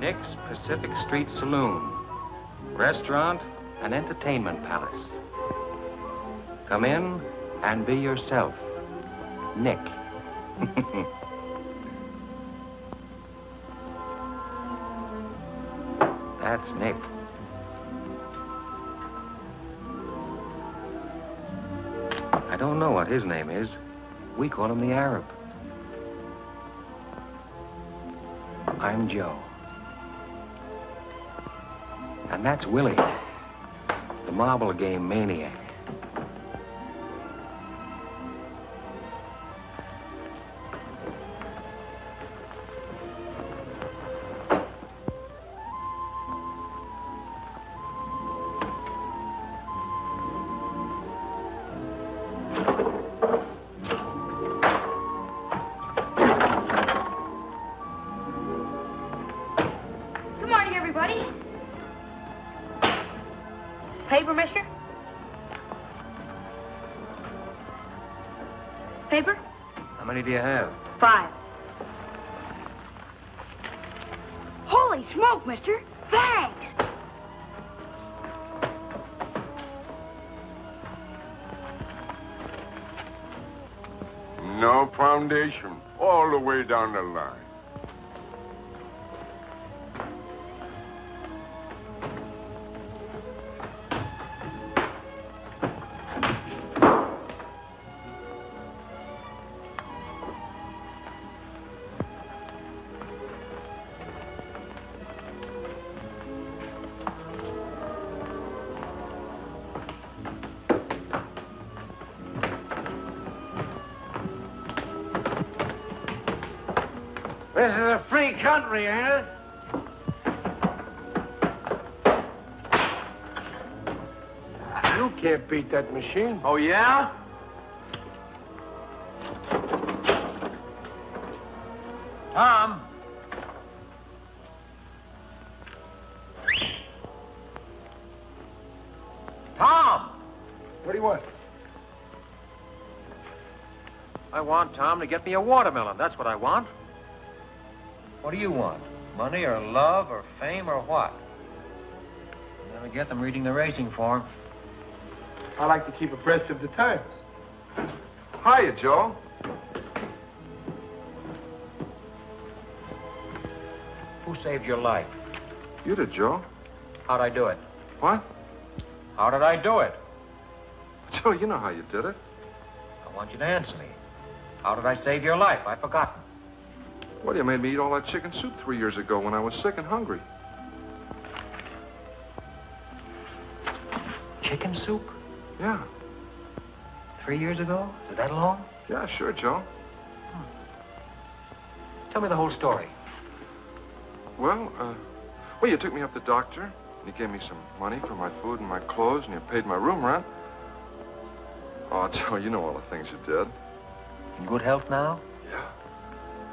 Nick's Pacific Street Saloon, restaurant and entertainment palace. Come in and be yourself, Nick. That's Nick. I don't know what his name is. We call him the Arab. I'm Joe. And that's Willie, the marble game maniac. Paper, mister? Paper? How many do you have? 5. Holy smoke, mister. Thanks. No foundation, all the way down the line. This is a free country, ain't it? You can't beat that machine. Oh, yeah? Tom. Tom! What do you want? I want Tom to get me a watermelon. That's what I want. What do you want? Money or love or fame or what? You never get them reading the racing form. I like to keep abreast of the times. Hiya, Joe. Who saved your life? You did, Joe. How'd I do it? What? How did I do it? Joe, you know how you did it. I want you to answer me. How did I save your life? I've forgotten. Well, you made me eat all that chicken soup 3 years ago when I was sick and hungry. Chicken soup? Yeah. 3 years ago? Is it that long? Yeah, sure, Joe. Tell me the whole story. Well, you took me up to the doctor, and you gave me some money for my food and my clothes, and you paid my room rent. Oh, Joe, you know all the things you did. In good health now? Yeah.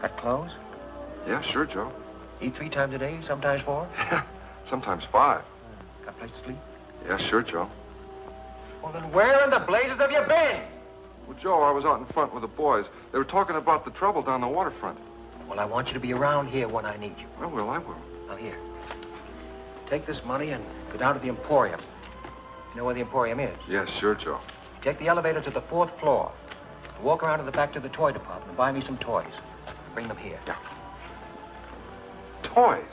Got clothes? Yeah, sure, Joe. Eat 3 times a day, sometimes 4? Yeah, sometimes 5. Got a place to sleep? Yeah, sure, Joe. Well, then where in the blazes have you been? Well, Joe, I was out in front with the boys. They were talking about the trouble down the waterfront. Well, I want you to be around here when I need you. I will. Now, here. Take this money and go down to the Emporium. You know where the Emporium is? Yeah, sure, Joe. Take the elevator to the 4th floor. Walk around to the back to the toy department and buy me some toys. Bring them here. Yeah. Toys?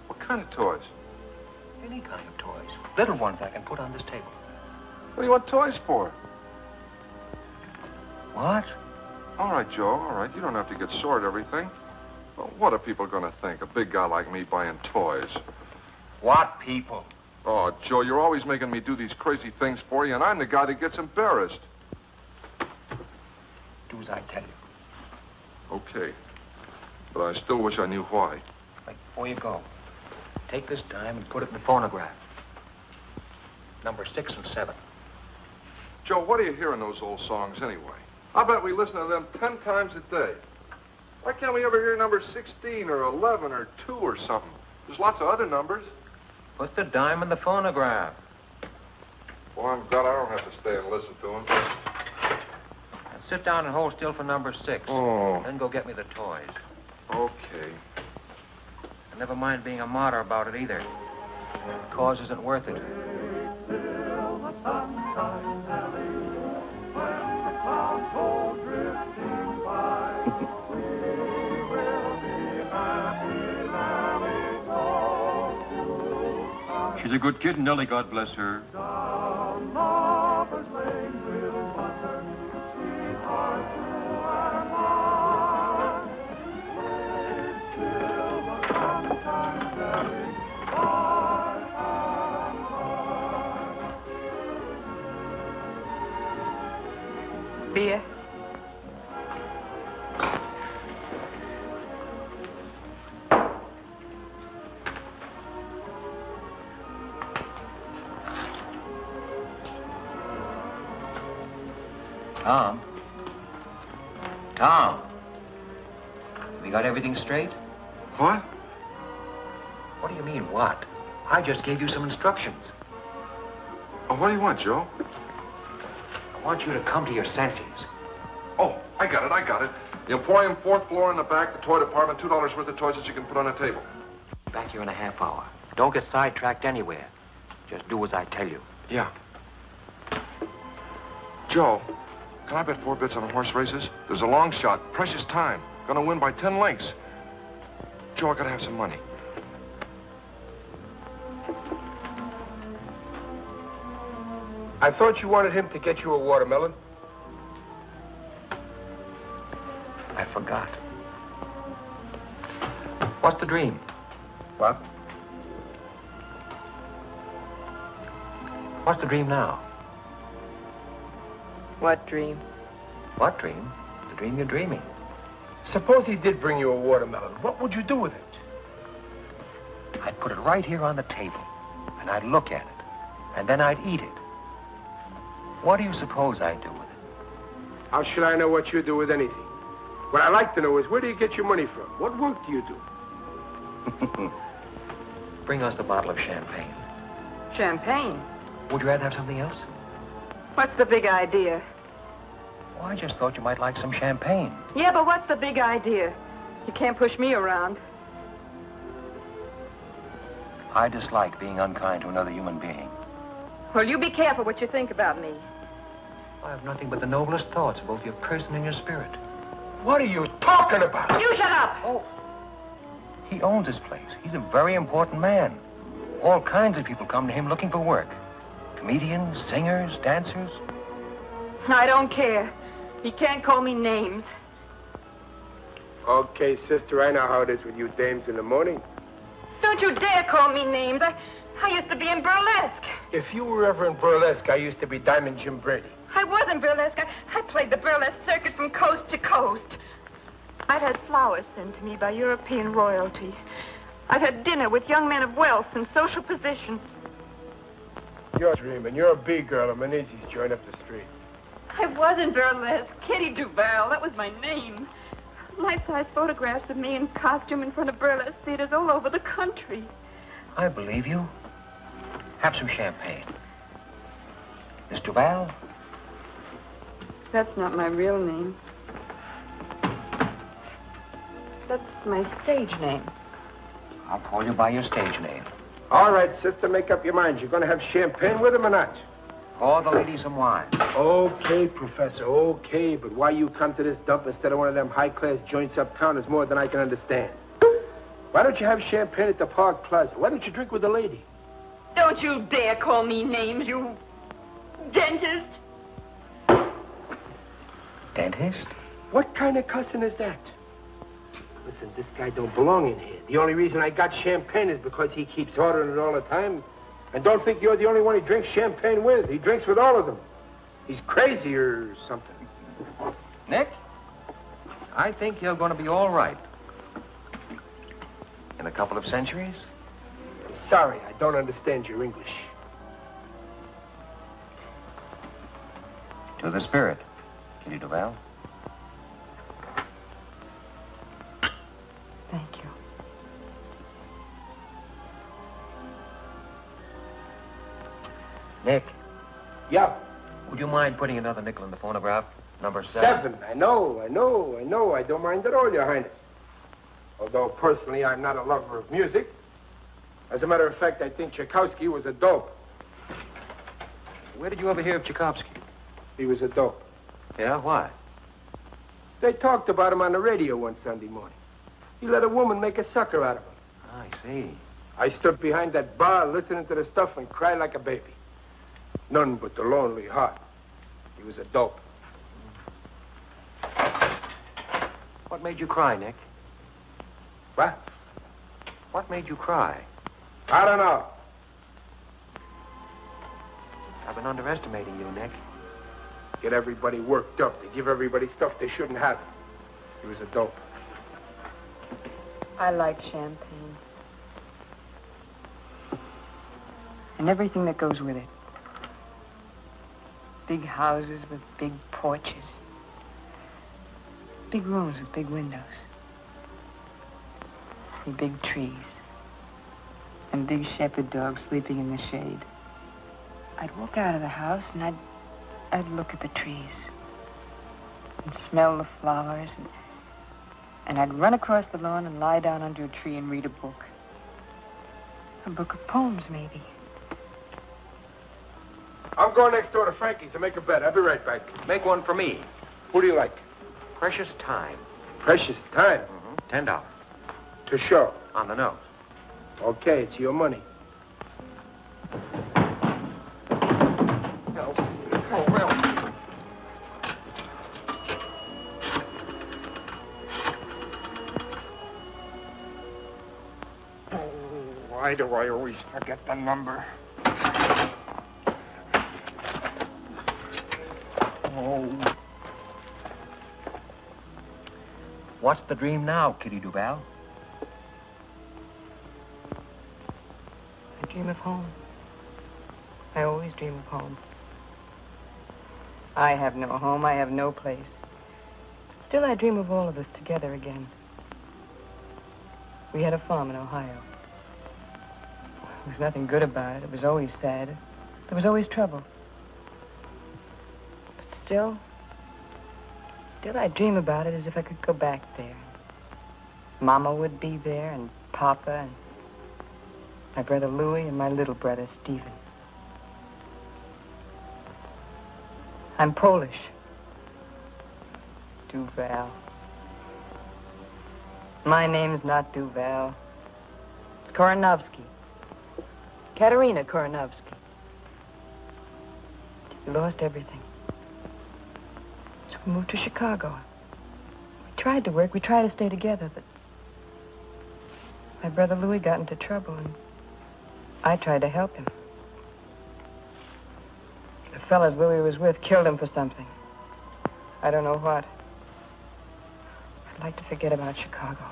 What kind of toys? Any kind of toys. Little ones I can put on this table. What do you want toys for? What? All right, Joe, all right. You don't have to get sore at everything. Well, what are people going to think? A big guy like me buying toys. What people? Oh, Joe, you're always making me do these crazy things for you, and I'm the guy that gets embarrassed. Do as I tell you. Okay. But I still wish I knew why. Right, before you go, take this dime and put it in the phonograph. Number 6 and 7. Joe, what do you hear in those old songs anyway? I bet we listen to them 10 times a day. Why can't we ever hear number 16 or 11 or 2 or something? There's lots of other numbers. Put the dime in the phonograph. Well, I'm glad I don't have to stay and listen to them. And sit down and hold still for number 6. Oh. Then go get me the toys. Okay. And Never mind being a martyr about it either. The cause isn't worth it. She's a good kid, Nellie, God bless her. Beer. Tom, we got everything straight? What? What do you mean, what? I just gave you some instructions. Oh, what do you want, Joe? I want you to come to your senses. Oh, I got it. The Emporium, 4th floor in the back, the toy department, $2 worth of toys that you can put on a table. Back here in a half hour. Don't get sidetracked anywhere. Just do as I tell you. Yeah. Joe, can I bet 4 bits on the horse races? There's a long shot, precious time. Gonna win by 10 lengths. Joe, I gotta have some money. I thought you wanted him to get you a watermelon. I forgot. What's the dream? What? What's the dream now? What dream? What dream? The dream you're dreaming. Suppose he did bring you a watermelon. What would you do with it? I'd put it right here on the table, and I'd look at it, and then I'd eat it. What do you suppose I'd do with it? How should I know what you do with anything? What I'd like to know is, where do you get your money from? What work do you do? Bring us a bottle of champagne. Champagne? Would you rather have something else? What's the big idea? Oh, I just thought you might like some champagne. Yeah, but what's the big idea? You can't push me around. I dislike being unkind to another human being. Well, you be careful what you think about me. I have nothing but the noblest thoughts of both your person and your spirit. What are you talking about? You shut up! Oh. He owns this place. He's a very important man. All kinds of people come to him looking for work. Comedians, singers, dancers. I don't care. You can't call me names. Okay, sister, I know how it is with you dames in the morning. Don't you dare call me names. I used to be in burlesque. If you were ever in burlesque, I used to be Diamond Jim Brady. I was in burlesque. I played the burlesque circuit from coast to coast. I'd had flowers sent to me by European royalty. I'd had dinner with young men of wealth and social position. You're dreaming. You're a B-girl at Menezes joint up the street. I was in burlesque. Kitty Duval, that was my name. Life-size photographs of me in costume in front of burlesque theaters all over the country. I believe you. Have some champagne. Miss Duval? That's not my real name. That's my stage name. I'll call you by your stage name. All right, sister, make up your mind. You're going to have champagne with him or not? Pour the lady some wine. Okay, Professor, okay. But why you come to this dump instead of one of them high-class joints uptown is more than I can understand. Why don't you have champagne at the Park Plaza? Why don't you drink with the lady? Don't you dare call me names, you dentist. Dentist? What kind of cussing is that? Listen, this guy don't belong in here. The only reason I got champagne is because he keeps ordering it all the time. And don't think you're the only one he drinks champagne with. He drinks with all of them. He's crazy or something. Nick, I think you're going to be all right. In a couple of centuries? I'm sorry, I don't understand your English. To the spirit, Kitty Duval. Thank you. Nick, Yeah. would you mind putting another nickel in the phonograph? Number 7. 7. I know. I don't mind at all, Your Highness. Although personally I'm not a lover of music. As a matter of fact, I think Tchaikovsky was a dope. Where did you ever hear of Tchaikovsky? He was a dope. Yeah, why? They talked about him on the radio one Sunday morning. He let a woman make a sucker out of him. I see. I stood behind that bar listening to the stuff and cried like a baby. None but the lonely heart. He was a dope. What made you cry, Nick? What? What made you cry? I don't know. I've been underestimating you, Nick. Get everybody worked up. They give everybody stuff they shouldn't have. He was a dope. I like champagne. And everything that goes with it. Big houses with big porches. Big rooms with big windows. And big trees. And big shepherd dogs sleeping in the shade. I'd walk out of the house and I'd look at the trees. And smell the flowers. And I'd run across the lawn and lie down under a tree and read a book. A book of poems, maybe. I'm going next door to Frankie's to make a bet. I'll be right back. Make one for me. Who do you like? Precious time. Precious time. $10. To show. On the nose. Okay, it's your money. Oh, well. Why do I always forget the number? Oh. What's the dream now, Kitty Duval? I dream of home. I always dream of home. I have no home. I have no place. Still, I dream of all of us together again. We had a farm in Ohio. There was nothing good about it. It was always sad. There was always trouble. But still, I dream about it as if I could go back there. Mama would be there, and Papa, and my brother Louis, and my little brother Stephen. I'm Polish. Duval. My name's not Duval. It's Koronovsky. Katerina Koronovsky. We lost everything. So we moved to Chicago. We tried to work. We tried to stay together, but my brother Louis got into trouble, and I tried to help him. The fellas Louis was with killed him for something. I don't know what. I'd like to forget about Chicago.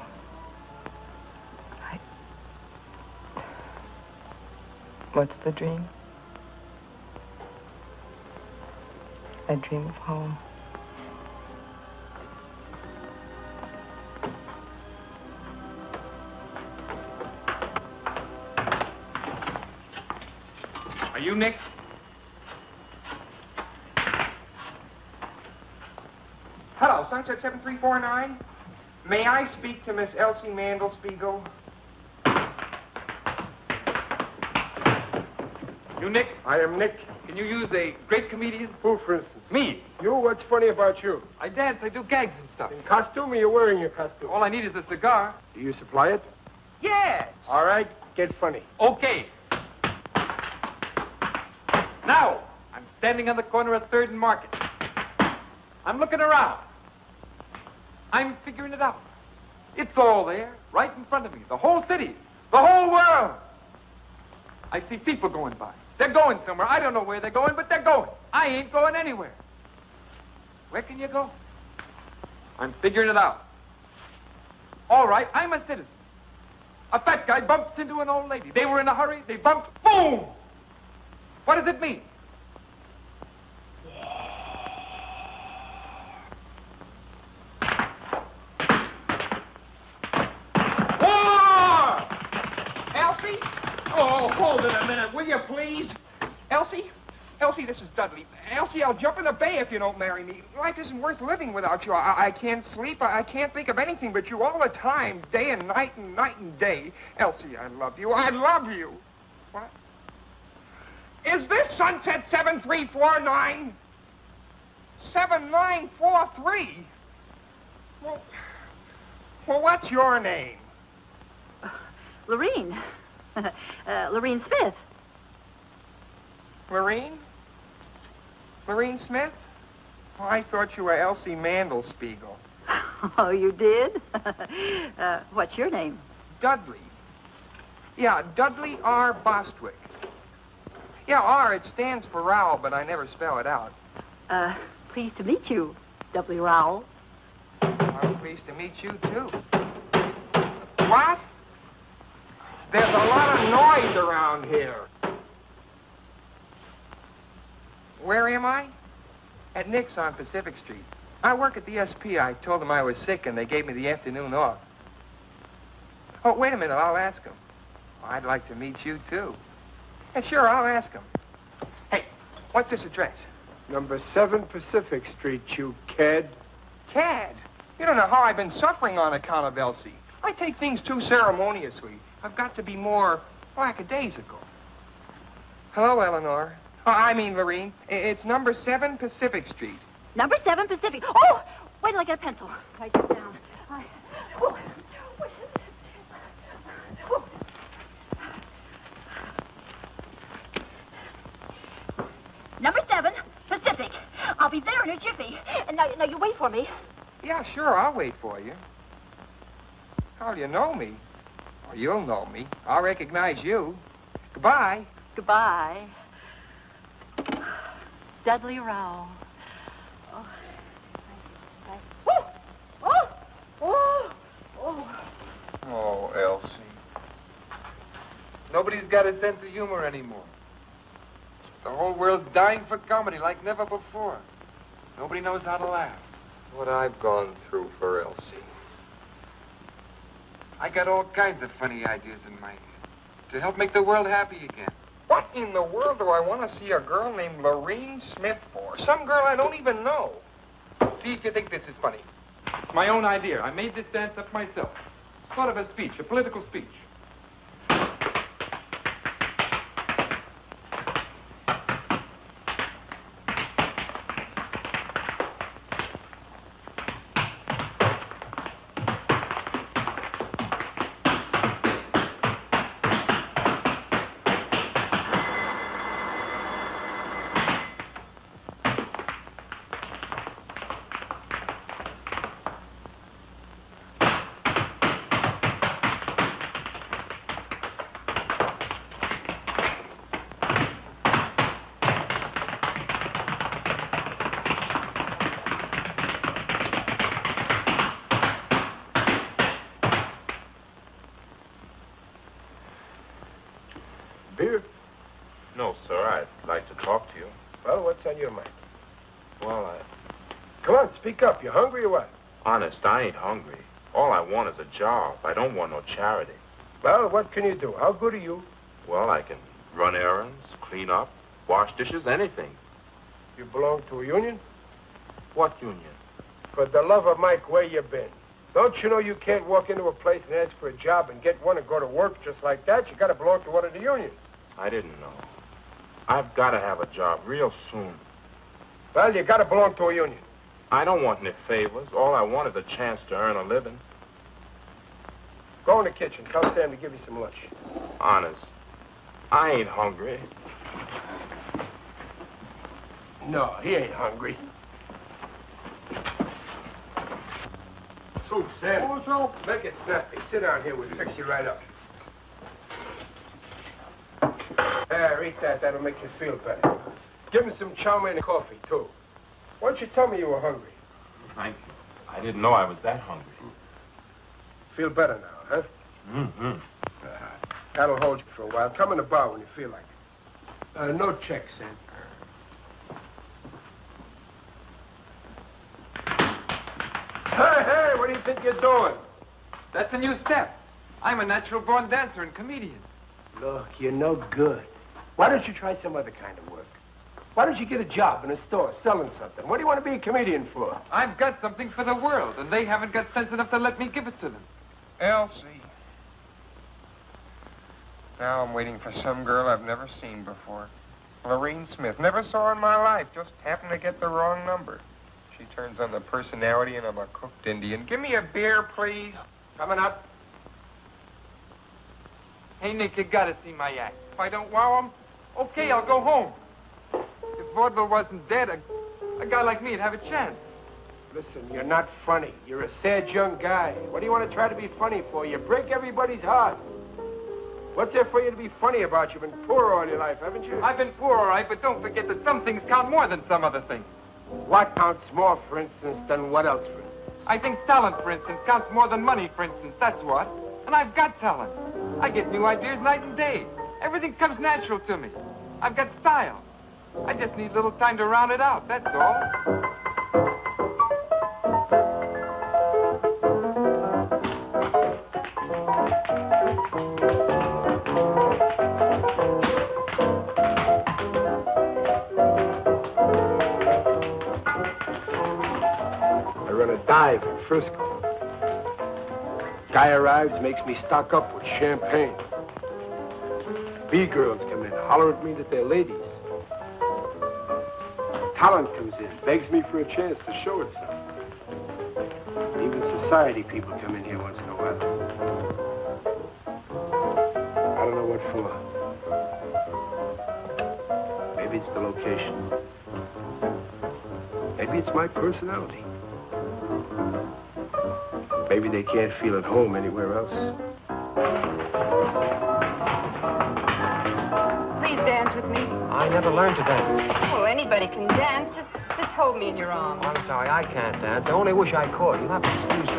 What's the dream? I dream of home. Are you Nick? Hello, Sunset 7349. May I speak to Miss Elsie Mandelspiegel? You Nick? I am Nick. Can you use a great comedian? Who, for instance? Me. You? What's funny about you? I dance, I do gags and stuff. In costume or you're wearing your costume? All I need is a cigar. Do you supply it? Yes. All right, get funny. Okay. Now, I'm standing on the corner of 3rd and Market. I'm looking around. I'm figuring it out. It's all there, right in front of me. The whole city, the whole world. I see people going by. They're going somewhere. I don't know where they're going, but they're going. I ain't going anywhere. Where can you go? I'm figuring it out. All right, I'm a citizen. A fat guy bumps into an old lady. They were in a hurry. They bumped. Boom! What does it mean? Elsie? Oh, hold it a minute, will you, please? Elsie, Elsie, this is Dudley. Elsie, I'll jump in the bay if you don't marry me. Life isn't worth living without you. I can't sleep. I can't think of anything but you all the time, day and night and day. Elsie, I love you. I love you. What? Is this Sunset 7349? 7943? Well, what's your name? Lorene. Lorene Smith. Lorene? Lorene Smith? Oh, I thought you were Elsie Mandelspiegel. Oh, you did? What's your name? Dudley. Yeah, Dudley R. Bostwick. Yeah, R, it stands for Rowell, but I never spell it out. Pleased to meet you, Dudley Rowell. I'm pleased to meet you, too. What? There's a lot of noise around here. Where am I? At Nick's on Pacific Street. I work at the SP. I told them I was sick, and they gave me the afternoon off. Oh, wait a minute. I'll ask them. I'd like to meet you, too. Yeah, sure, I'll ask them. Hey, what's this address? Number 7 Pacific Street, you cad. Cad? You don't know how I've been suffering on account of Elsie. I take things too ceremoniously. I've got to be more lackadaisical. Hello, Eleanor. I mean, Lorene. It's number 7 Pacific Street. Number 7 Pacific. Oh, wait till I get a pencil. Write this down. Oh. Number 7 Pacific. I'll be there in a jiffy. And now you wait for me. Yeah, sure, I'll wait for you. How do you know me? Oh, you'll know me. I'll recognize you. Goodbye. Goodbye. Dudley Rowell. Oh. Oh, Elsie. Nobody's got a sense of humor anymore. The whole world's dying for comedy like never before. Nobody knows how to laugh. What I've gone through for Elsie. I got all kinds of funny ideas in my head to help make the world happy again. What in the world do I want to see a girl named Lorene Smith for? Some girl I don't even know. See if you think this is funny. It's my own idea. I made this dance up myself. Sort of a speech, a political speech. Beer? No, sir. I'd like to talk to you. Well, what's on your mind? Well, Come on, speak up. You hungry or what? honest, I ain't hungry. All I want is a job. I don't want no charity. Well, what can you do? How good are you? Well, I can run errands, clean up, wash dishes, anything. You belong to a union? What union? For the love of Mike, where you been? Don't you know you can't walk into a place and ask for a job and get one and go to work just like that? You got to belong to one of the unions. I didn't know. I've got to have a job real soon. Well, you got to belong to a union. I don't want any favors. All I want is a chance to earn a living. Go in the kitchen. Tell Sam to give you some lunch. Honest, I ain't hungry. No, he ain't hungry. Soup, Sam. Oh, soup. Make it snappy. Sit down here. We'll fix you right up. There, eat that. That'll make you feel better. Give him some chow mein and coffee, too. Why don't you tell me you were hungry? Thank you. I didn't know I was that hungry. Feel better now, huh? Mm-hmm. That'll hold you for a while. Come in the bar when you feel like it. No check, Sam. Hey, what do you think you're doing? That's a new step. I'm a natural-born dancer and comedian. Look, you're no good. Why don't you try some other kind of work? Why don't you get a job in a store selling something? What do you want to be a comedian for? I've got something for the world, and they haven't got sense enough to let me give it to them. Elsie. Now I'm waiting for some girl I've never seen before. Lorene Smith. Never saw her in my life. Just happened to get the wrong number. She turns on the personality, and I'm a cooked Indian. Give me a beer, please. Coming up. Hey, Nick, you gotta see my act. If I don't wow him, okay, I'll go home. If vaudeville wasn't dead, a guy like me'd have a chance. Listen, you're not funny. You're a sad young guy. What do you want to try to be funny for? You break everybody's heart. What's there for you to be funny about? You've been poor all your life, haven't you? I've been poor, all right, but don't forget that some things count more than some other things. What counts more, for instance, than what else, for instance? I think talent, for instance, counts more than money, for instance. That's what. And I've got talent. I get new ideas night and day. Everything comes natural to me. I've got style. I just need a little time to round it out, that's all. I run a dive in Frisco. Guy arrives, makes me stock up with champagne. B-girls come in, holler at me that they're ladies. Talent comes in, begs me for a chance to show itself. Even society people come in here once in a while. I don't know what for. Maybe it's the location. Maybe it's my personality. Maybe they can't feel at home anywhere else. Please dance with me. I never learned to dance. Oh, anybody can dance. Just hold me in your arms. I'm sorry, I can't dance. I only wish I could. You'll have to excuse me.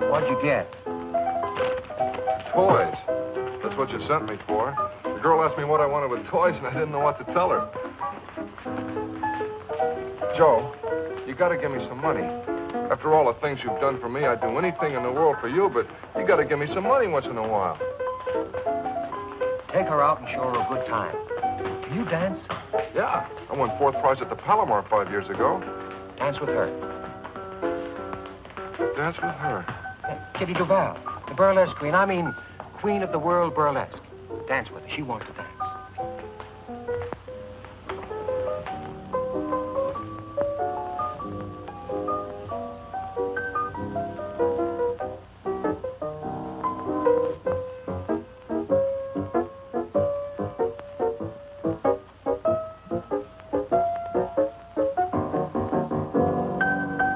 What'd you get? Toys. That's what you sent me for. The girl asked me what I wanted with toys, and I didn't know what to tell her. Joe, you gotta give me some money. After all the things you've done for me, I'd do anything in the world for you, but you gotta give me some money once in a while. Take her out and show her a good time. Can you dance? Yeah, I won 4th prize at the Palomar 5 years ago. Dance with her. Dance with her. Kitty Duval, the burlesque queen. I mean, queen of the world burlesque. Dance with her. She wants to dance.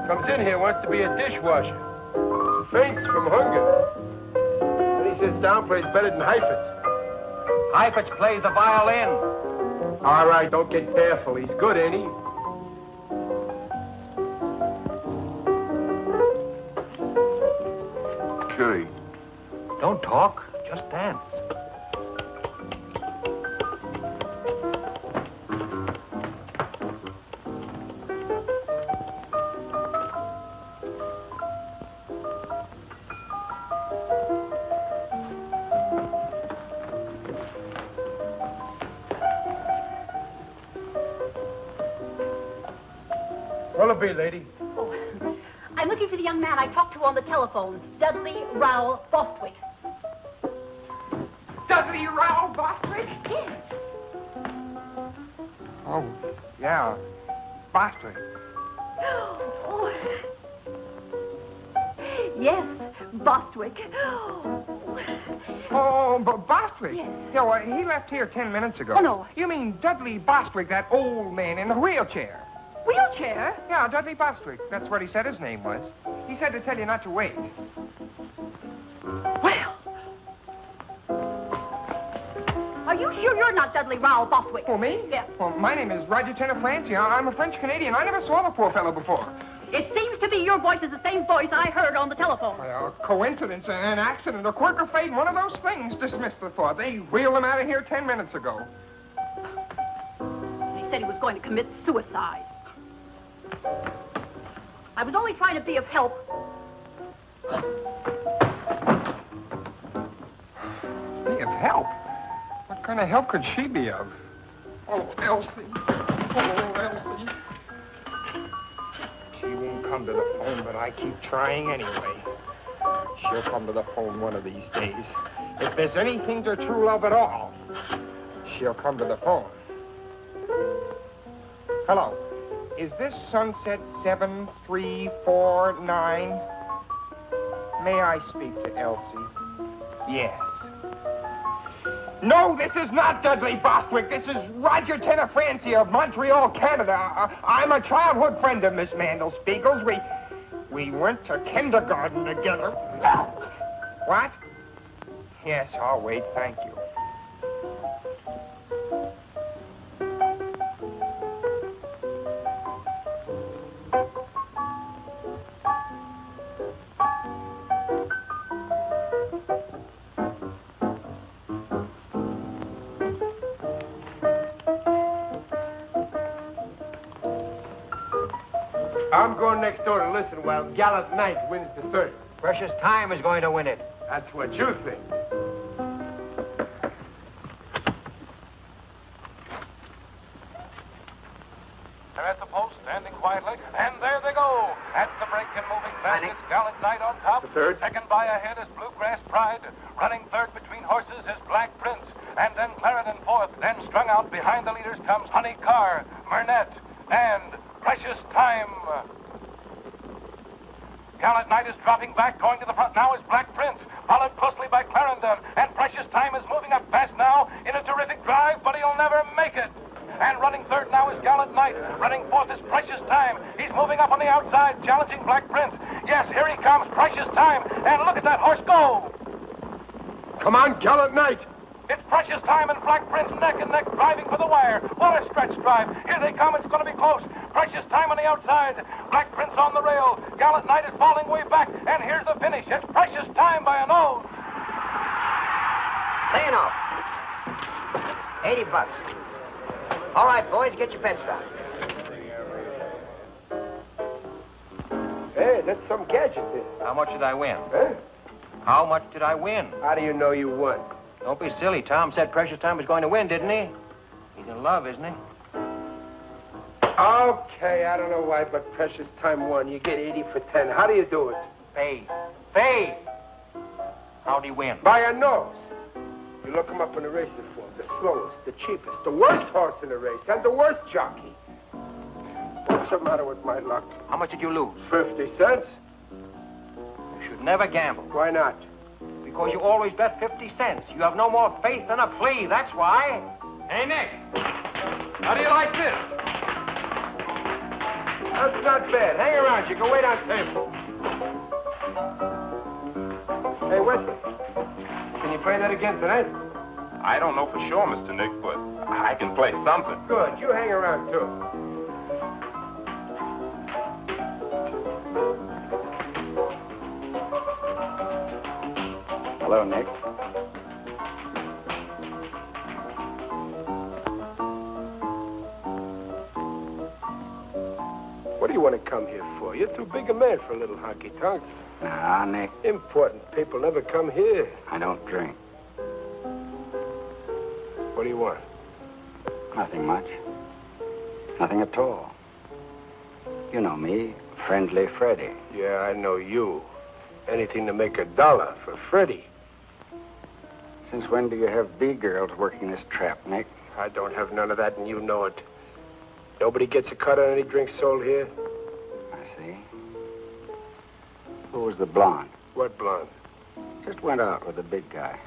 Comes in here, wants to be a dishwasher. Faints from hunger. When he sits down, plays better than Heifetz. Heifetz plays the violin. All right, don't get careful. He's good, ain't he? Kitty. Don't talk, just dance. What'll it be, lady? Oh, I'm looking for the young man I talked to on the telephone, Dudley Rowell Bostwick. Dudley Rowell Bostwick? Yes. Oh, yeah. Bostwick. Oh. Yes, Bostwick. Oh, Bostwick? Yes. Yeah, well, he left here 10 minutes ago. Oh, no. You mean Dudley Bostwick, that old man in the wheelchair? Wheelchair? Yeah, Dudley Bostwick. That's what he said his name was. He said to tell you not to wait. Well. Are you sure you're not Dudley Rowell Bostwick? Oh, me? Yeah. Well, my name is Roger Tenor Francie. I'm a French-Canadian. I never saw the poor fellow before. It seems to me your voice is the same voice I heard on the telephone. Well, coincidence, an accident, a quirk of fate, one of those things. Dismiss the thought. They wheeled him out of here 10 minutes ago. He said he was going to commit suicide. I was only trying to be of help. Be of help? What kind of help could she be of? Oh, Elsie. Oh, Elsie. She won't come to the phone, but I keep trying anyway. She'll come to the phone one of these days. If there's anything to true love at all, she'll come to the phone. Hello. Is this Sunset 7349? May I speak to Elsie? Yes. No, this is not Dudley Bostwick. This is Roger Tenafranci of Montreal, Canada. I'm a childhood friend of Miss Mandelspiegel's. We went to kindergarten together. What? Yes, I'll wait. Thank you. I'm going next door to listen while Gallant Knight wins the third. Precious Time is going to win it. That's what you think. They're at the post, standing quietly, and there they go. At the break and moving fast, it's Gallant Knight on top. The third. Second by ahead is Bluegrass Pride. Running third between horses is Black Prince. And then Clarendon fourth. Then strung out behind the leaders comes Honey Carr, Murnett, and Precious Time. Gallant Knight is dropping back, going to the front now is Black Prince, followed closely by Clarendon, and Precious Time is moving up fast now in a terrific drive, but he'll never make it. And running third now is Gallant Knight. Running fourth is Precious Time. He's moving up on the outside, challenging Black Prince. Yes, here he comes, Precious Time, and look at that horse go. Come on, Gallant Knight. It's Precious Time and Black Prince neck and neck, driving for the wire. What a stretch drive. Here they come. It's going to be close. Precious Time on the outside. Black Prince on the rail. Gallant Knight is falling way back. And here's the finish. It's Precious Time by a nose. Paying off. $80. All right, boys, get your bets down. Hey, that's some gadget there. How much did I win? Huh? How much did I win? How do you know you won? Don't be silly. Tom said Precious Time was going to win, didn't he? He's in love, isn't he? Okay, I don't know why, but Precious Time won. You get 80 for 10. How do you do it? Fade. Fade! How'd he win? By a nose. You look him up in the racing form. The slowest, the cheapest, the worst horse in the race, and the worst jockey. What's the matter with my luck? How much did you lose? 50 cents. You should never gamble. Why not? Because you always bet 50 cents. You have no more faith than a flea, that's why. Hey, Nick. How do you like this? That's not bad. Hang around. You can wait on table. Hey, Wesley. Can you play that again tonight? I don't know for sure, Mr. Nick, but I can play something. Good. You hang around, too. Hello, Nick. What do you want to come here for? You're too big a man for a little honky-tonk. Nah, Nick. Important people never come here. I don't drink. What do you want? Nothing much. Nothing at all. You know me, Friendly Freddy. Yeah, I know you. Anything to make $1 for Freddy. Since when do you have B-girls working this trap, Nick? I don't have none of that, and you know it. Nobody gets a cut on any drinks sold here. I see. Who was the blonde? What blonde? Just went out with the big guy.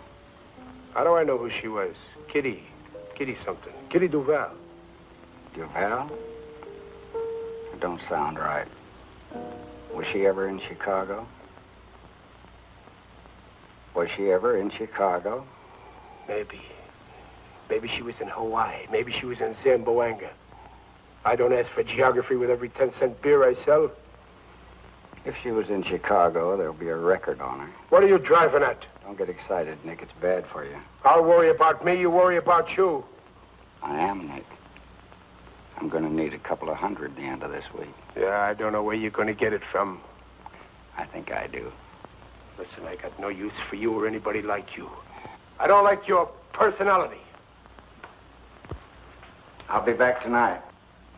How do I know who she was? Kitty. Kitty something. Kitty Duval. Duval? It don't sound right. Was she ever in Chicago? Was she ever in Chicago? Maybe. Maybe she was in Hawaii. Maybe she was in Zamboanga. I don't ask for geography with every 10-cent beer I sell. If she was in Chicago, there'll be a record on her. What are you driving at? Don't get excited, Nick. It's bad for you. I'll worry about me, you worry about you. I am, Nick. I'm going to need a couple of hundred at the end of this week. Yeah, I don't know where you're going to get it from. I think I do. Listen, I got no use for you or anybody like you. I don't like your personality. I'll be back tonight.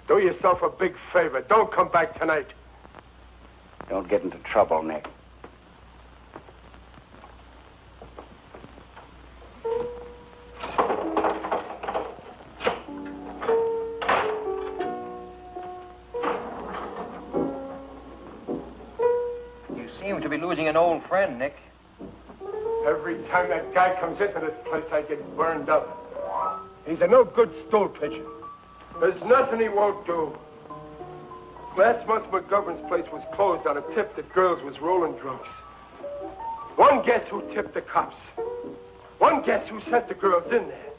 Do yourself a big favor. Don't come back tonight. Don't get into trouble, Nick. You seem to be losing an old friend, Nick. Every time that guy comes into this place, I get burned up. He's a no-good stool pigeon. There's nothing he won't do. Last month, McGovern's place was closed on a tip that girls was rolling drunks. One guess who tipped the cops. One guess who sent the girls in there.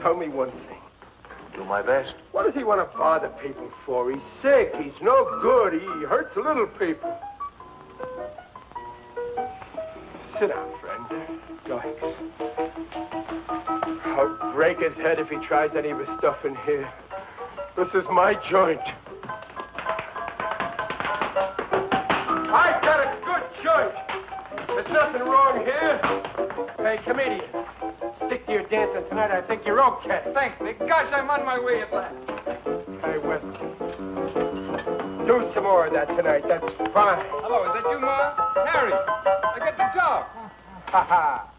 Tell me one thing. Do my best. What does he want to bother people for? He's sick. He's no good. He hurts little people. Sit down, friend. Thanks. I'll break his head if he tries any of his stuff in here. This is my joint. I got a good joint. There's nothing wrong here. Hey, comedian, stick to your dancing tonight. I think you're okay. Thanks, Nick. Gosh, I'm on my way at last. Hey, Wes, do some more of that tonight. That's fine. Hello, is that you, Ma? Harry, I got the job. Ha ha.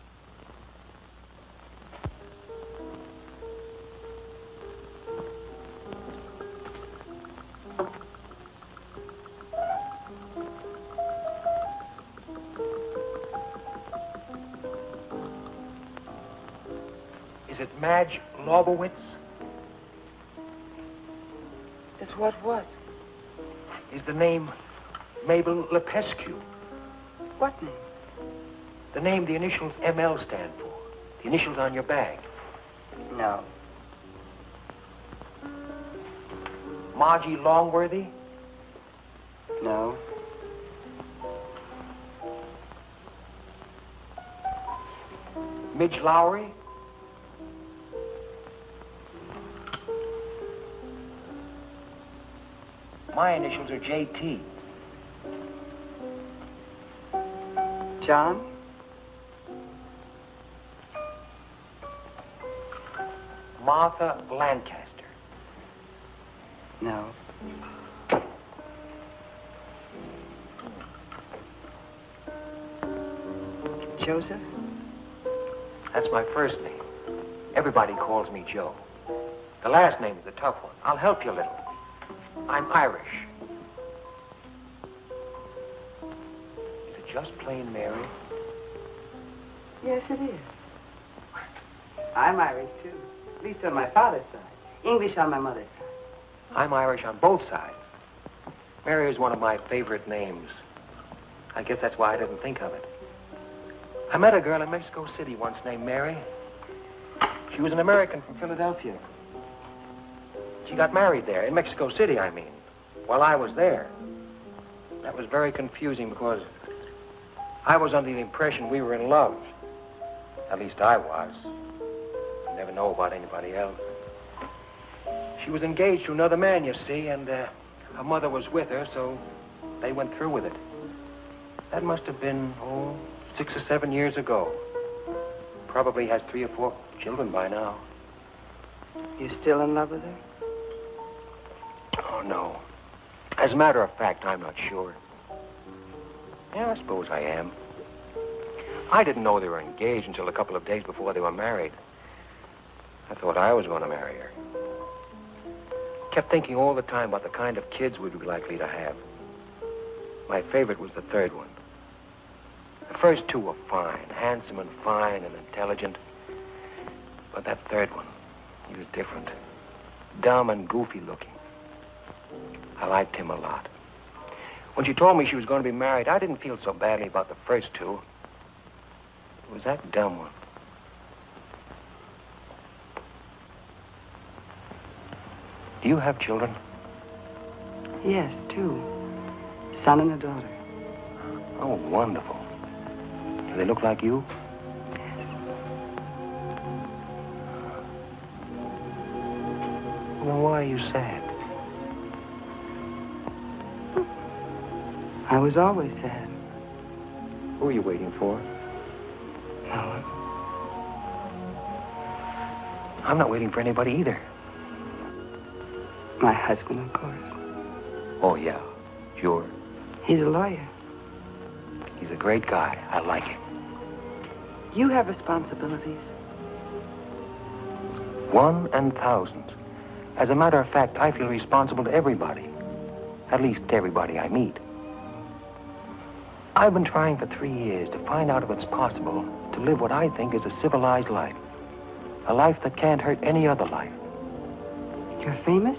Is it Madge Lobowitz? It's what? Is the name Mabel Lepescu? What name? The name the initials ML stand for. The initials on your bag. No. Margie Longworthy? No. Midge Lowry? My initials are JT. John? Martha Lancaster. No. Joseph? That's my first name. Everybody calls me Joe. The last name is a tough one. I'll help you a little. I'm Irish. Is it just plain Mary? Yes, it is. I'm Irish, too. At least on my father's side. English on my mother's side. I'm Irish on both sides. Mary is one of my favorite names. I guess that's why I didn't think of it. I met a girl in Mexico City once named Mary. She was an American from Philadelphia. She got married there, in Mexico City, I mean, while I was there. That was very confusing because I was under the impression we were in love. At least I was. I never know about anybody else. She was engaged to another man, you see, and her mother was with her, so they went through with it. That must have been, 6 or 7 years ago. Probably has 3 or 4 children by now. You still in love with her? Oh, no. As a matter of fact, I'm not sure. Yeah, I suppose I am. I didn't know they were engaged until a couple of days before they were married. I thought I was going to marry her. Kept thinking all the time about the kind of kids we'd be likely to have. My favorite was the third one. The first 2 were fine, handsome and fine and intelligent. But that third one, he was different. Dumb and goofy looking. I liked him a lot. When she told me she was going to be married, I didn't feel so badly about the first 2. It was that dumb one. Do you have children? Yes, 2. son and a daughter. Oh, wonderful. Do they look like you? Yes. Well, why are you sad? I was always sad. Who are you waiting for? No one. I'm not waiting for anybody either. My husband, of course. Oh, yeah. Sure. He's a lawyer. He's a great guy. I like him. You have responsibilities. 1 and thousands. As a matter of fact, I feel responsible to everybody. At least to everybody I meet. I've been trying for 3 years to find out if it's possible to live what I think is a civilized life. A life that can't hurt any other life. You're famous?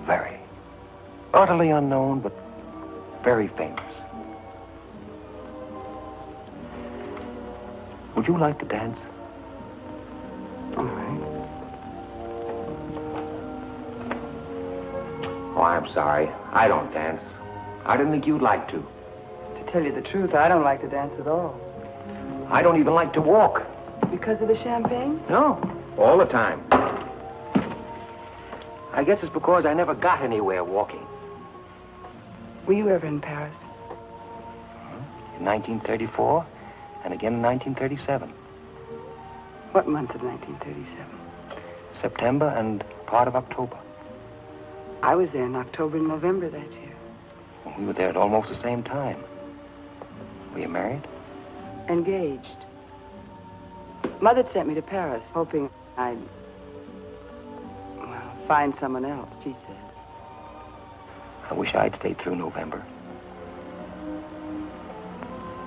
Very. Utterly unknown, but very famous. Would you like to dance? All right. Oh, I'm sorry. I don't dance. I didn't think you'd like to. To tell you the truth, I don't like to dance at all. I don't even like to walk. Because of the champagne? No, all the time. I guess it's because I never got anywhere walking. Were you ever in Paris? In 1934, and again in 1937. What month of 1937? September and part of October. I was there in October and November that year. We were there at almost the same time. Were you married? Engaged. Mother sent me to Paris, hoping I'd, well, find someone else, she said. I wish I'd stayed through November.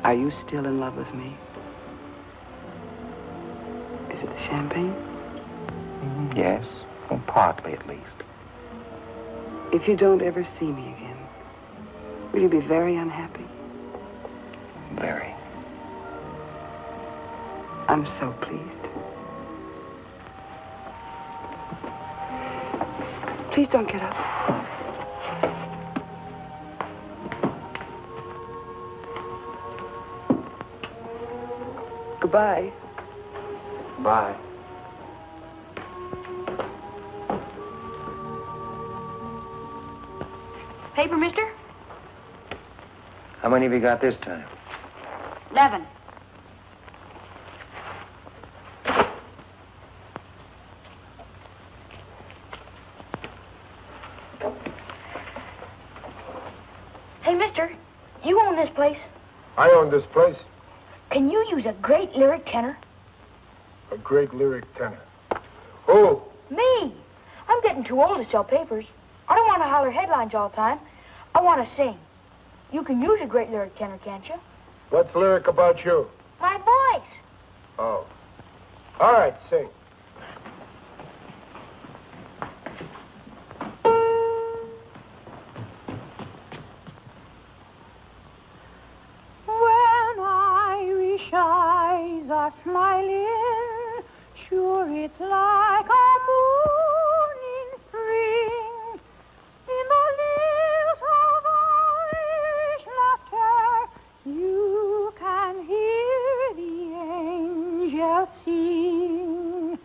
Are you still in love with me? Is it the champagne? Yes, well, partly at least. If you don't ever see me again, will you be very unhappy? Very. I'm so pleased. Please don't get up. Goodbye. Bye. Paper, mister? How many have you got this time? 11. Hey, mister, you own this place. I own this place. Can you use a great lyric tenor? A great lyric tenor. Who? Me. I'm getting too old to sell papers. I don't want to holler headlines all the time. I want to sing. You can use a great lyric tenor, can't you? What's lyric about you? My voice. Oh. All right, sing. When Irish eyes are smiling, sure it's like a moon in spring. In the lilt of Irish laughter, you can hear the angels sing.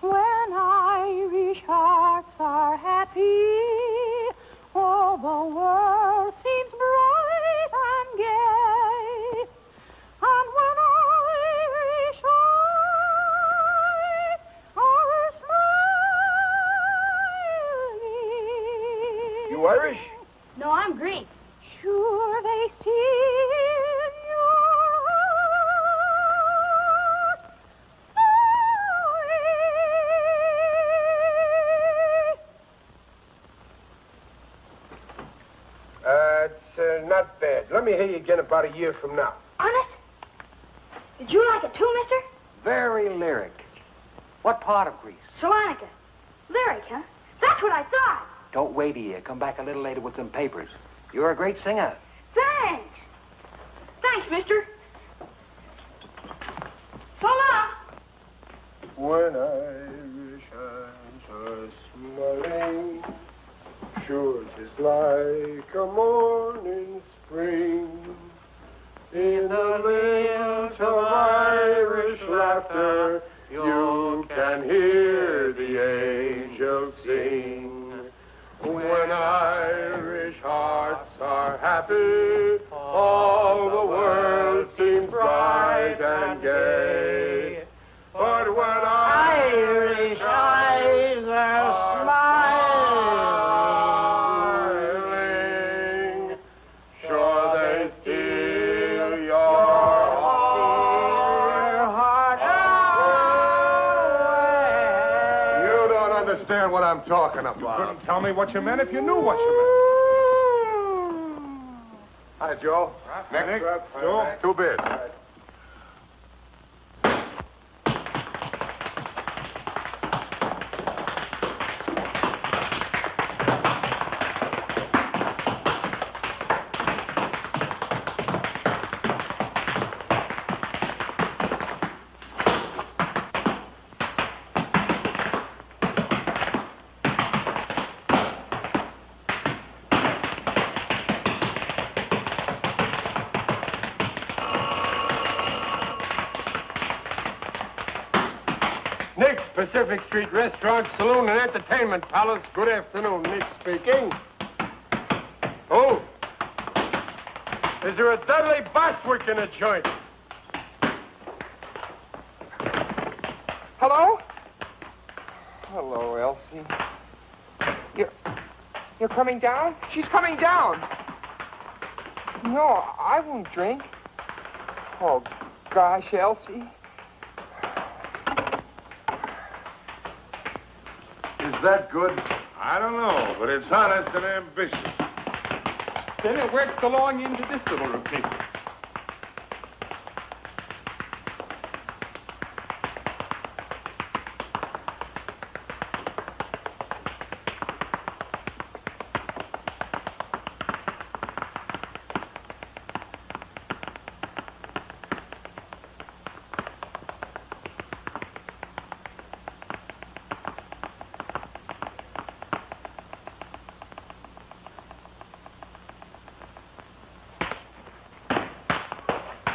When Irish hearts are happy, all the world seems bright and gay. And when Irish eyes are smiling. You Irish? No, I'm Greek. Sure they see in your heart. It's not bad. Let me hear you again about a year from now. Honest? Did you like it too, mister? Very lyric. What part of Greece? Salonica. Lyric, huh? That's what I thought. Don't wait a year. Come back a little later with some papers. You're a great singer. Thanks. Thanks, mister. So long. When Irish eyes are smiling, sure it's like a morning spring in the lilt of Irish laughter. You can hear the angels sing. When Irish hearts are happy, all the world seems bright and gay. But when Irish eyes are smiling, sure they steal your heart away. You don't understand what I'm talking about. You couldn't tell me what you meant if you knew what you meant. Hi, Joe. Next. Joe. Two bids. Nick's Pacific Street Restaurant, Saloon, and Entertainment Palace. Good afternoon, Nick speaking. Oh, is there a Dudley Bostwick in the joint? Hello? Hello, Elsie. You're coming down? She's coming down. No, I won't drink. Oh, gosh, Elsie. Is that good? I don't know, but it's honest and ambitious. Then it works along into this little routine.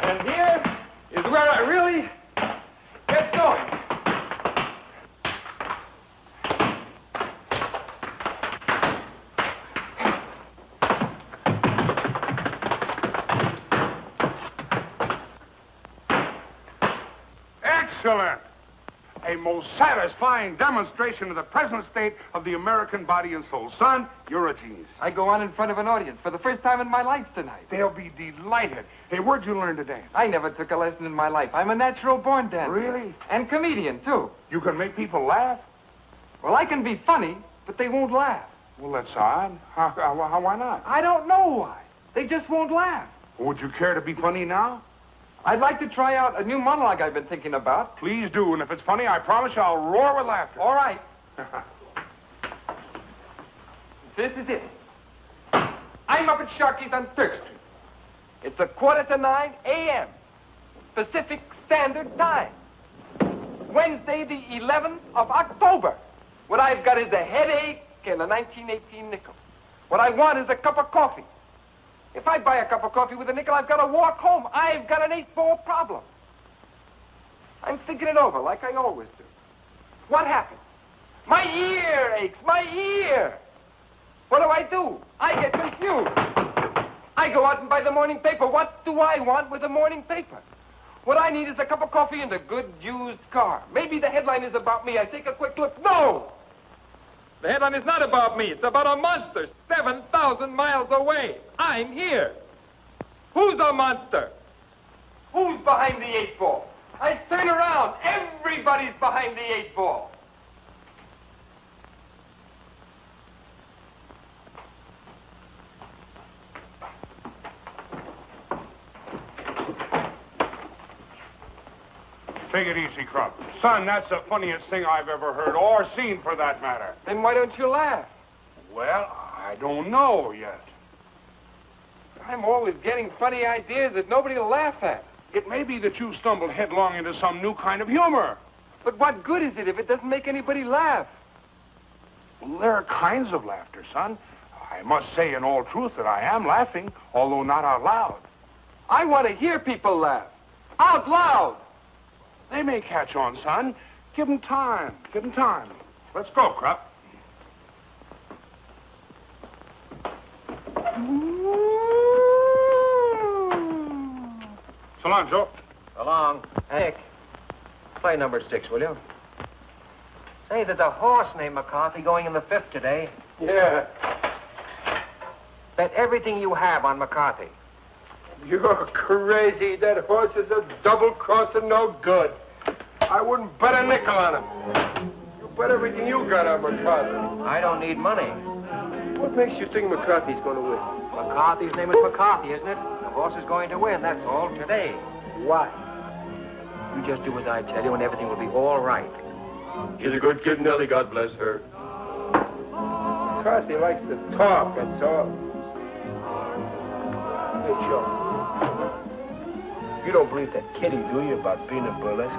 And here is where I really get going. Excellent! A most satisfying demonstration of the present state of the American body and soul. Son, you're a genius. I go on in front of an audience for the first time in my life tonight. They'll be delighted. Hey, where'd you learn to dance? I never took a lesson in my life. I'm a natural-born dancer. Really? And comedian, too. You can make people laugh? Well, I can be funny, but they won't laugh. Well, that's odd. Why not? I don't know why. They just won't laugh. Would you care to be funny now? I'd like to try out a new monologue I've been thinking about. Please do, and if it's funny, I promise you I'll roar with laughter. All right. This is it. I'm up at Sharkey's on 3rd Street. It's 8:45 a.m. Pacific Standard Time. Wednesday, the 11th of October. What I've got is a headache and a 1918 nickel. What I want is a cup of coffee. If I buy a cup of coffee with a nickel, I've got to walk home. I've got an 8-ball problem. I'm thinking it over like I always do. What happens? My ear aches, my ear. What do? I get confused. I go out and buy the morning paper. What do I want with the morning paper? What I need is a cup of coffee and a good used car. Maybe the headline is about me. I take a quick look. No! The headline is not about me. It's about a monster 7,000 miles away. I'm here. Who's a monster? Who's behind the 8-ball? I turn around. Everybody's behind the 8-ball. Take it easy, Crump. Son, that's the funniest thing I've ever heard, or seen for that matter. Then why don't you laugh? Well, I don't know yet. I'm always getting funny ideas that nobody will laugh at. It may be that you stumbled headlong into some new kind of humor. But what good is it if it doesn't make anybody laugh? Well, there are kinds of laughter, son. I must say in all truth that I am laughing, although not out loud. I want to hear people laugh. Out loud. They may catch on, son. Give 'em time. Give 'em time. Let's go, Krupp. So long, Joe. So long. Nick, play number 6, will you? Say, there's a horse named McCarthy going in the 5th today. Yeah. Bet everything you have on McCarthy. You're crazy. That horse is a double-crosser, no good. I wouldn't bet a nickel on him. You bet everything you got on McCarthy. I don't need money. What makes you think McCarthy's going to win? McCarthy's name is McCarthy, isn't it? The horse is going to win, that's all, today. Why? You just do as I tell you and everything will be all right. She's a good kid, Nellie. God bless her. McCarthy likes to talk, that's all. Hey, Joe. You don't believe that kiddie, do you, about being a burlesque?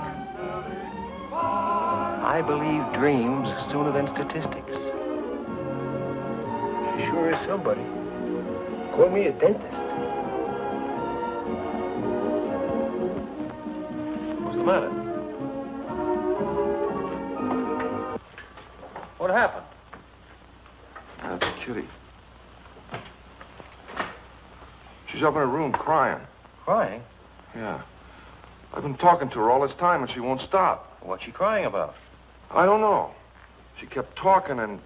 I believe dreams sooner than statistics. She sure is somebody. Call me a dentist. What's the matter? What happened? That's Kitty. She's up in her room crying. Crying? Yeah. I've been talking to her all this time, and she won't stop. What's she crying about? I don't know. She kept talking, and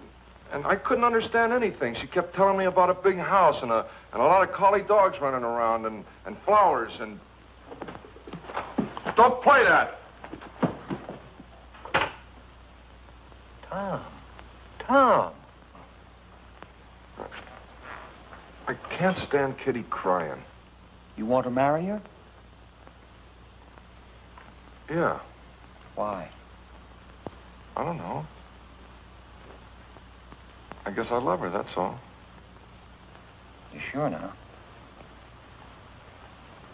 I couldn't understand anything. She kept telling me about a big house and a lot of collie dogs running around and flowers and... Don't play that! Tom. I can't stand Kitty crying. You want to marry her? Yeah. Why? I don't know. I guess I love her, that's all. You sure now?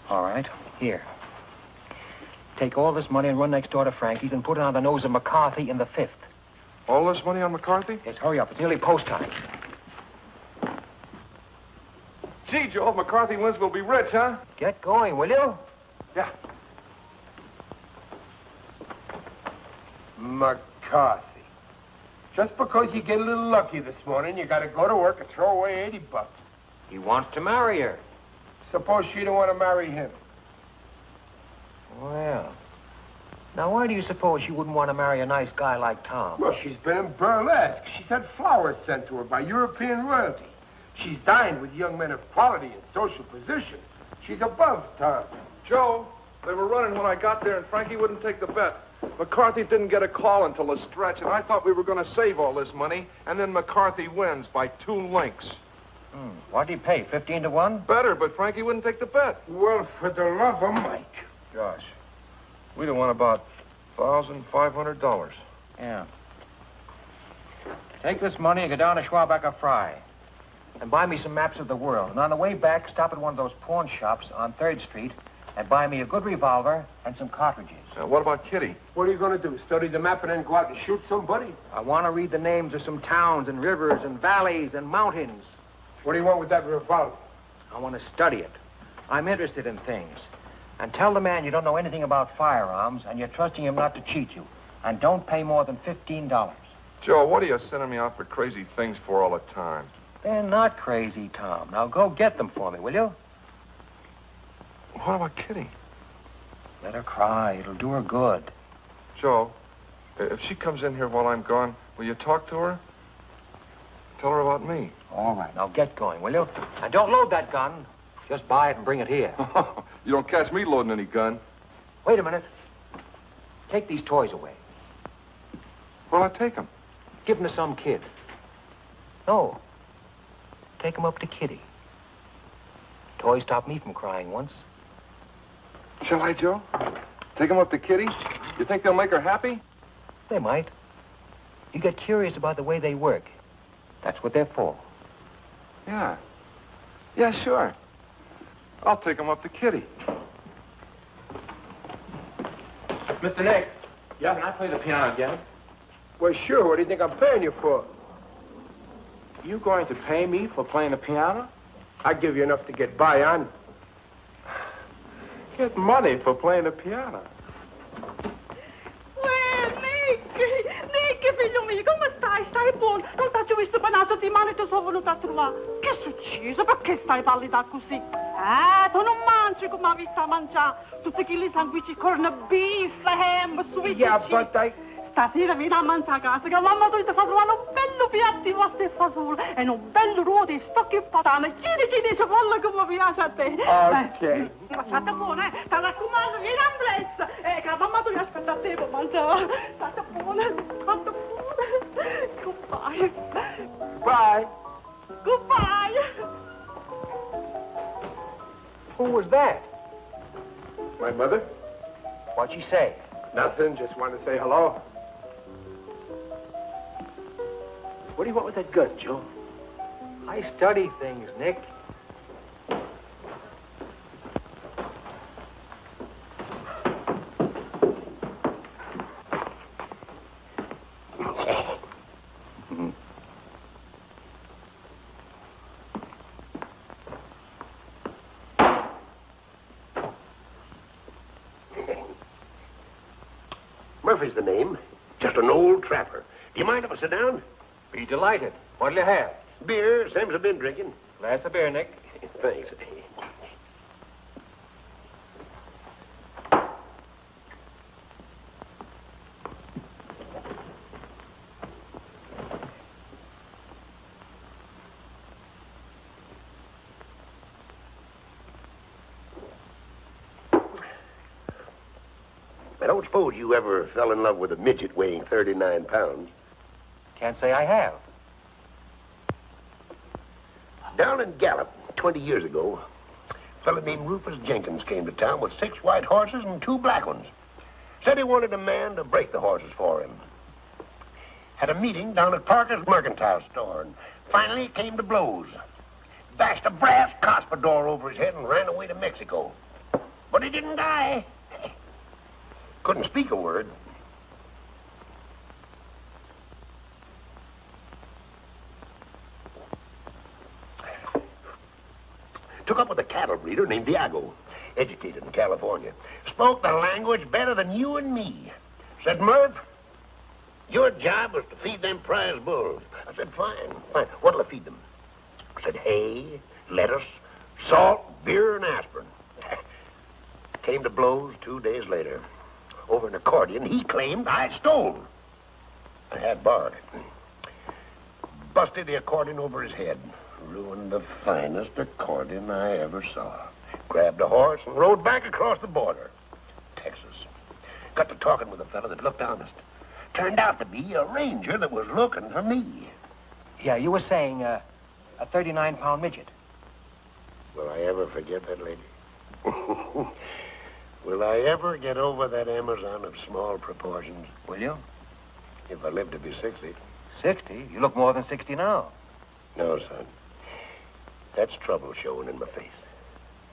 All right, here. Take all this money and run next door to Frankie's and put it on the nose of McCarthy in the 5th. All this money on McCarthy? Yes, hurry up. It's nearly post time. Gee, Joe, if McCarthy wins, we'll be rich, huh? Get going, will you? Yeah. McCarthy. Just because you get a little lucky this morning, you got to go to work and throw away $80. He wants to marry her. Suppose she don't want to marry him. Well, now why do you suppose she wouldn't want to marry a nice guy like Tom? Well, she's been in burlesque. She's had flowers sent to her by European royalty. She's dined with young men of quality and social position. She's above Tom. Joe, they were running when I got there, and Frankie wouldn't take the bet. McCarthy didn't get a call until the stretch, and I thought we were going to save all this money, and then McCarthy wins by 2 links. What'd he pay, 15 to 1? Better, but Frankie wouldn't take the bet. Well, for the love of Mike. Gosh, we'd have won about $1,500. Yeah. Take this money and go down to Schwabacher Fry. And buy me some maps of the world. And on the way back, stop at one of those pawn shops on 3rd Street and buy me a good revolver and some cartridges. What about Kitty? What are you going to do, study the map and then go out and shoot somebody? I want to read the names of some towns and rivers and valleys and mountains. What do you want with that revolver? I want to study it. I'm interested in things. And tell the man you don't know anything about firearms and you're trusting him not to cheat you. And don't pay more than $15. Joe, what are you sending me out for crazy things for all the time? They're not crazy, Tom. Now go get them for me, will you? What about Kitty? Let her cry. It'll do her good. Joe, if she comes in here while I'm gone, will you talk to her? Tell her about me. All right. Now get going, will you? And don't load that gun. Just buy it and bring it here. You don't catch me loading any gun. Wait a minute. Take these toys away. Where'll I take them? Give them to some kid. No. Take them up to Kitty. Toys stopped me from crying once. Shall I, Joe? Take them up to Kitty? You think they'll make her happy? They might. You get curious about the way they work. That's what they're for. Yeah. Yeah, sure. I'll take them up to Kitty. Mr. Nick. Yeah? Can I play the piano again? Well, sure. What do you think I'm paying you for? You going to pay me for playing the piano? I give you enough to get by on. Get money for playing the piano. Nick, figlio mio, come stai? Stai buono? Non t'ho visto per una settimana e ti sono venuta a trovare. Che è successo? Perché stai pallida così? Tu non mangi come hai visto a mangiare. Tutti quelli sanguici, corn beef, ham, sweet Yeah, cheese. but I... Stasera vieni a mangiare a casa, che mamma ti fa trovare un bello piatto di pasta e fagioli e un bello ruolo di stocchi e patane. Chiedi, cipolla come piace a te. Ok. Ma state buono, Ti raccomando, vieni a bless. Che la mamma ti aspetta a te per mangiare. State buono, state buono. Goodbye. Bye. Goodbye. Who was that? My mother? What'd she say? Nothing, just want to say hello. What do you want with that gun, Joe? I study things, Nick. Murphy's the name. Just an old trapper. Do you mind if I sit down? Be delighted. What'll you have? Beer, same as I've been drinking. Glass of beer, Nick. Thanks. I don't suppose you ever fell in love with a midget weighing 39 pounds. Can't say I have. Down in Gallup, 20 years ago, a fellow named Rufus Jenkins came to town with 6 white horses and 2 black ones. Said he wanted a man to break the horses for him. Had a meeting down at Parker's mercantile store, and finally it came to blows. Bashed a brass cuspidor over his head and ran away to Mexico. But he didn't die. Couldn't speak a word. Took up with a cattle breeder named Diago, educated in California. Spoke the language better than you and me. Said, Murph, your job was to feed them prize bulls. I said, fine. What'll I feed them? Said, hay, lettuce, salt, beer, and aspirin. Came to blows 2 days later. Over an accordion he claimed I stole. I had borrowed it. Busted the accordion over his head. Ruined the finest accordion I ever saw. Grabbed a horse and rode back across the border. Texas. Got to talking with a fellow that looked honest. Turned out to be a ranger that was looking for me. Yeah, you were saying a 39-pound midget. Will I ever forget that lady? Will I ever get over that Amazon of small proportions? Will you? If I live to be 60. 60? You look more than 60 now. No, son. That's trouble showing in my face.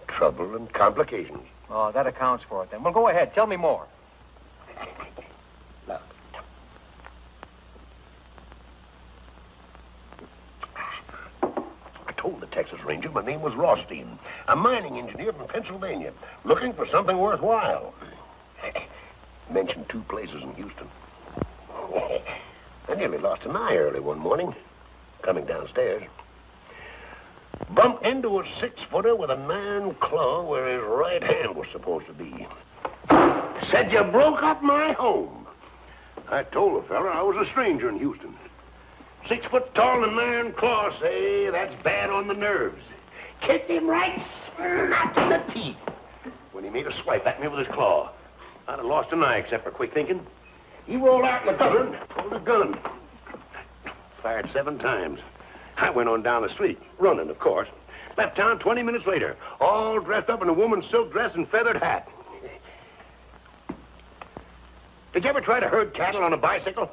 Trouble and complications. Oh, that accounts for it then. Well, go ahead. Tell me more. Look. I told the Texas Ranger my name was Rothstein, a mining engineer from Pennsylvania, looking for something worthwhile. Mentioned 2 places in Houston. I nearly lost an eye early one morning, coming downstairs. Bumped into a 6-footer with an iron claw where his right hand was supposed to be. Said you broke up my home. I told the fella I was a stranger in Houston. 6 foot tall and an iron claw, say, that's bad on the nerves. Kicked him right smack in the teeth when he made a swipe at me with his claw. I'd have lost an eye except for quick thinking. He rolled out in the gutter and pulled a gun. Fired 7 times. I went on down the street, running, of course. Left town 20 minutes later, all dressed up in a woman's silk dress and feathered hat. Did you ever try to herd cattle on a bicycle?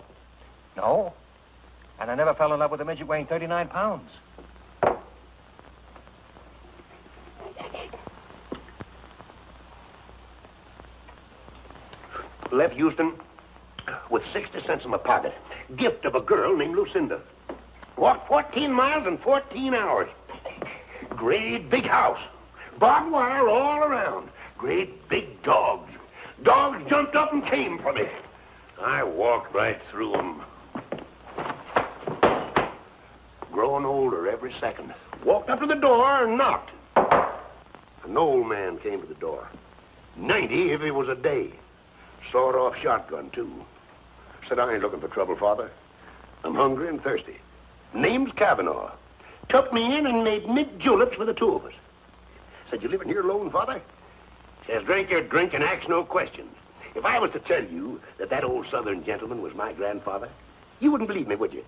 No. And I never fell in love with a midget weighing 39 pounds. Left Houston with 60 cents in my pocket. Gift of a girl named Lucinda. Walked 14 miles in 14 hours. Great big house. Barbed wire all around. Great big dogs. Dogs jumped up and came for me. I walked right through them. Growing older every second. Walked up to the door and knocked. An old man came to the door. 90 if it was a day. Sawed-off shotgun, too. Said, I ain't looking for trouble, Father. I'm hungry and thirsty. Name's Kavanaugh. Took me in and made mint juleps for the two of us. Said, you living here alone, Father? Says, drink your drink and ask no questions. If I was to tell you that old Southern gentleman was my grandfather, you wouldn't believe me, would you?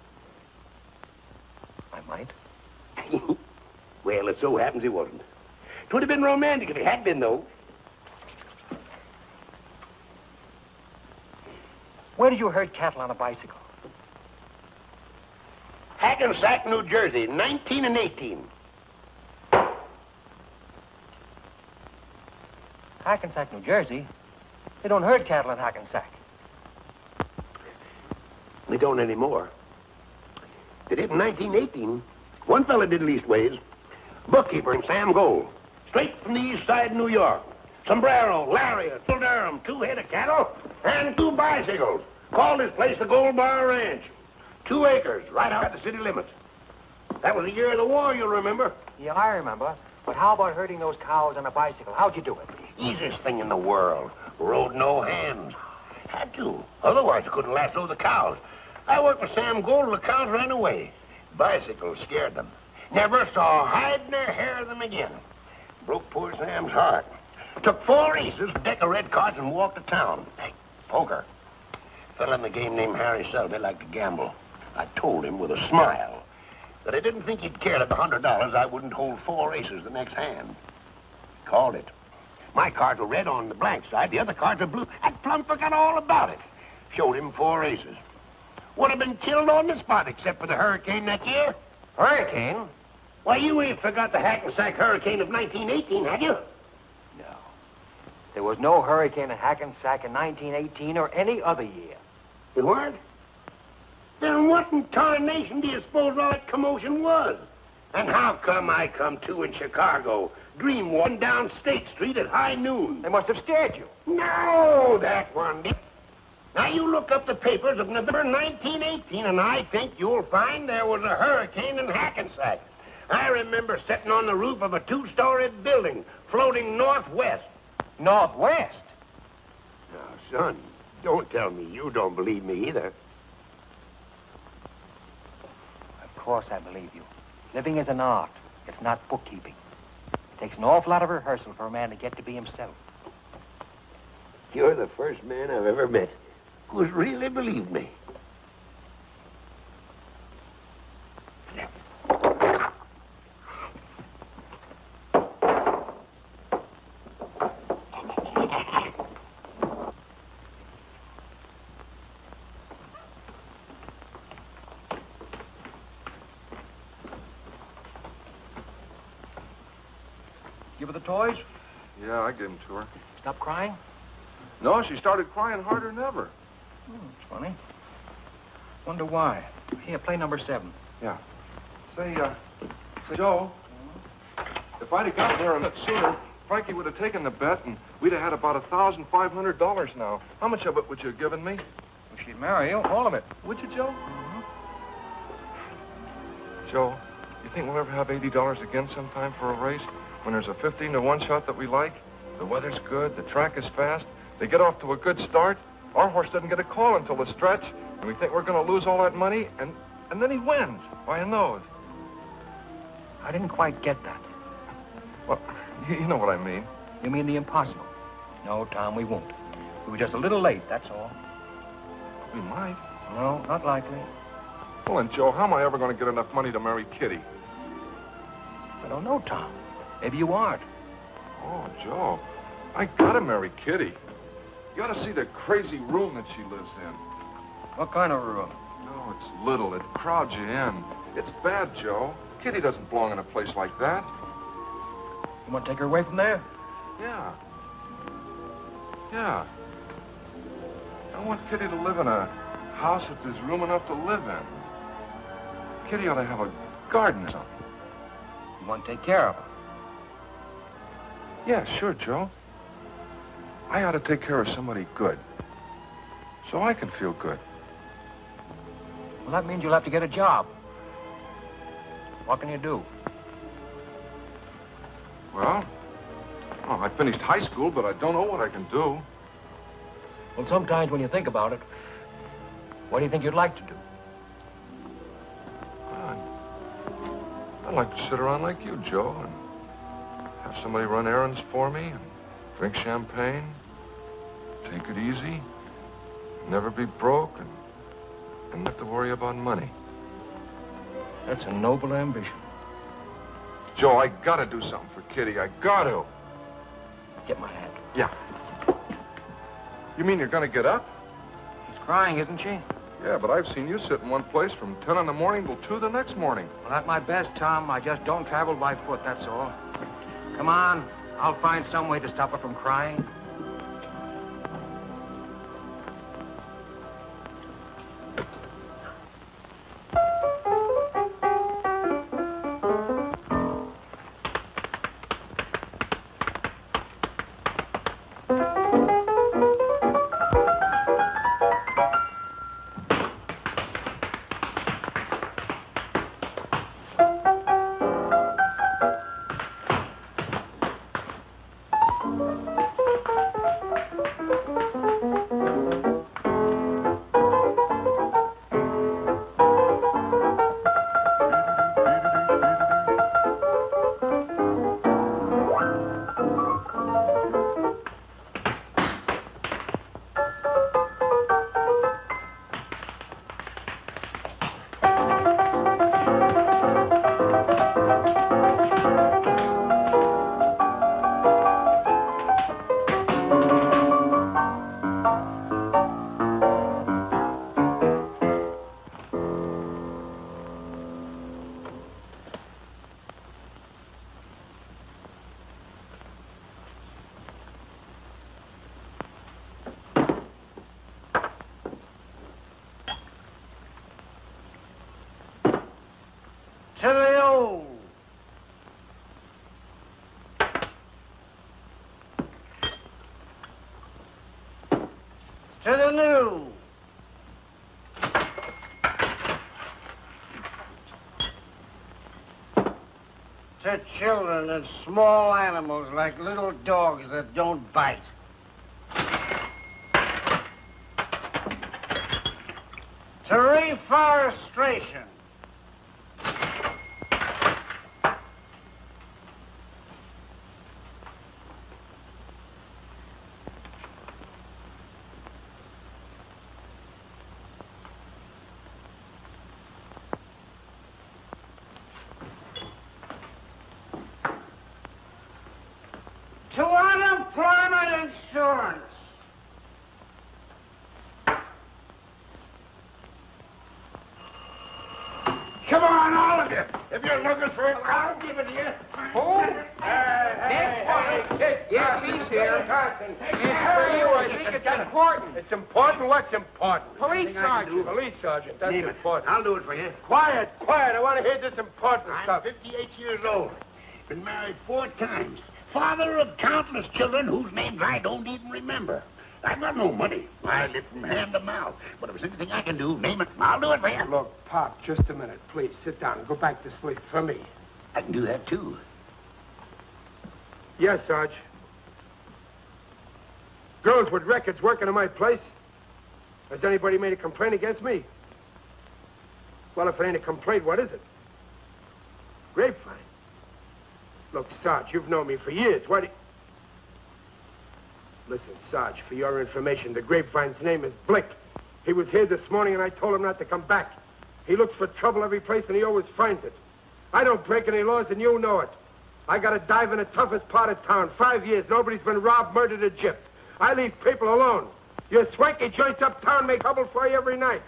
I might. Well, it so happens he wasn't. 'Twould have been romantic if he had been, though. Where did you herd cattle on a bicycle? Hackensack, New Jersey, 19 and 18. Hackensack, New Jersey? They don't herd cattle in Hackensack. They don't anymore. They did in 1918. One fella did leastways. Bookkeeper in Sam Gold. Straight from the east side of New York. Sombrero, lariat, full Durham, 2 head of cattle, and 2 bicycles. Called his place the Gold Bar Ranch. 2 acres, right out at the city limits. That was the year of the war, you'll remember. Yeah, I remember. But how about herding those cows on a bicycle? How'd you do it? Easiest thing in the world. Rode no hands. Had to. Otherwise, I couldn't lasso the cows. I worked with Sam Gold and the cows ran away. Bicycles scared them. Never saw hide nor hair of them again. Broke poor Sam's heart. Took 4 aces, a deck of red cards, and walked to town. Hey, poker. Fella in the game named Harry Selby liked to gamble. I told him with a smile that I didn't think he'd care that the $100 I wouldn't hold 4 aces the next hand. Called it. My cards were red on the blank side, the other cards were blue. I'd plumb forgot all about it. Showed him 4 aces. Would have been killed on the spot except for the hurricane that year. Hurricane? Why, you ain't forgot the Hackensack hurricane of 1918, have you? No. There was no hurricane in Hackensack in 1918 or any other year. You weren't? Then what in tarnation do you suppose all that commotion was? And how come I come to in Chicago, dream one down State Street at high noon? They must have scared you. No, that one didn't. Now, you look up the papers of November 1918, and I think you'll find there was a hurricane in Hackensack. I remember sitting on the roof of a 2-storied building, floating northwest. Northwest? Now, son, don't tell me you don't believe me either. Of course I believe you. Living is an art. It's not bookkeeping. It takes an awful lot of rehearsal for a man to get to be himself. You're the first man I've ever met who's really believed me. Give her the toys? Yeah, I gave them to her. Stop crying? No, she started crying harder than ever. It's funny. Wonder why. Here, play number 7. Yeah. Say, Joe, if I'd have gotten there a bit sooner, Frankie would have taken the bet, and we'd have had about $1,500 now. How much of it would you have given me? Well, she'd marry you, all of it. Would you, Joe? Joe, you think we'll ever have $80 again sometime for a race? When there's a 15-to-1 shot that we like, the weather's good, the track is fast, they get off to a good start, our horse doesn't get a call until the stretch, and we think we're going to lose all that money, and then he wins by a nose. I didn't quite get that. Well, you know what I mean. You mean the impossible? No, Tom, we won't. We were just a little late, that's all. We might. No, not likely. Well, then, Joe, how am I ever going to get enough money to marry Kitty? I don't know, Tom. Maybe you aren't. Oh, Joe, I gotta marry Kitty. You ought to see the crazy room that she lives in. What kind of room? No, it's little. It crowds you in. It's bad, Joe. Kitty doesn't belong in a place like that. You want to take her away from there? Yeah. Yeah. I want Kitty to live in a house that there's room enough to live in. Kitty ought to have a garden or something. You want to take care of her? Yeah, sure, Joe. I ought to take care of somebody good. So I can feel good. Well, that means you'll have to get a job. What can you do? Well, I finished high school, but I don't know what I can do. Well, sometimes when you think about it, what do you think you'd like to do? I'd like to sit around like you, Joe, and have somebody run errands for me, and drink champagne, take it easy, never be broke, and not have to worry about money. That's a noble ambition. Joe, I gotta do something for Kitty. I gotta. Get my hat. Yeah. You mean you're gonna get up? She's crying, isn't she? Yeah, but I've seen you sit in one place from 10 in the morning till 2 the next morning. Well, at my best, Tom, I just don't travel by foot, that's all. Come on, I'll find some way to stop her from crying. To the old. To the new. To children and small animals like little dogs that don't bite. To reforestation. To unemployment insurance. Come on, all of you. If you're looking for it, I'll give it to you. Who? Yes, he's here. It's for you. I think it's important. It's important? What's important? Police sergeant. Police sergeant, that's Name it. important. I'll do it for you. Quiet, quiet. I want to hear this important I'm stuff. 58 years old. Been married 4 times. Father of countless children whose names I don't even remember. I've got no money. I live from hand to mouth. But if there's anything I can do, name it. I'll do it for you. Look, Pop, just a minute. Please, sit down and go back to sleep for me. I can do that, too. Yes, Sarge. Girls with records working in my place. Has anybody made a complaint against me? Well, if it ain't a complaint, what is it? Grapevine. Look, Sarge, you've known me for years. What do you... Listen, Sarge, for your information, the Grapevine's name is Blick. He was here this morning, and I told him not to come back. He looks for trouble every place, and he always finds it. I don't break any laws, and you know it. I got to dive in the toughest part of town. 5 years, nobody's been robbed, murdered, or gypped. I leave people alone. Your swanky joints uptown make trouble for you every night.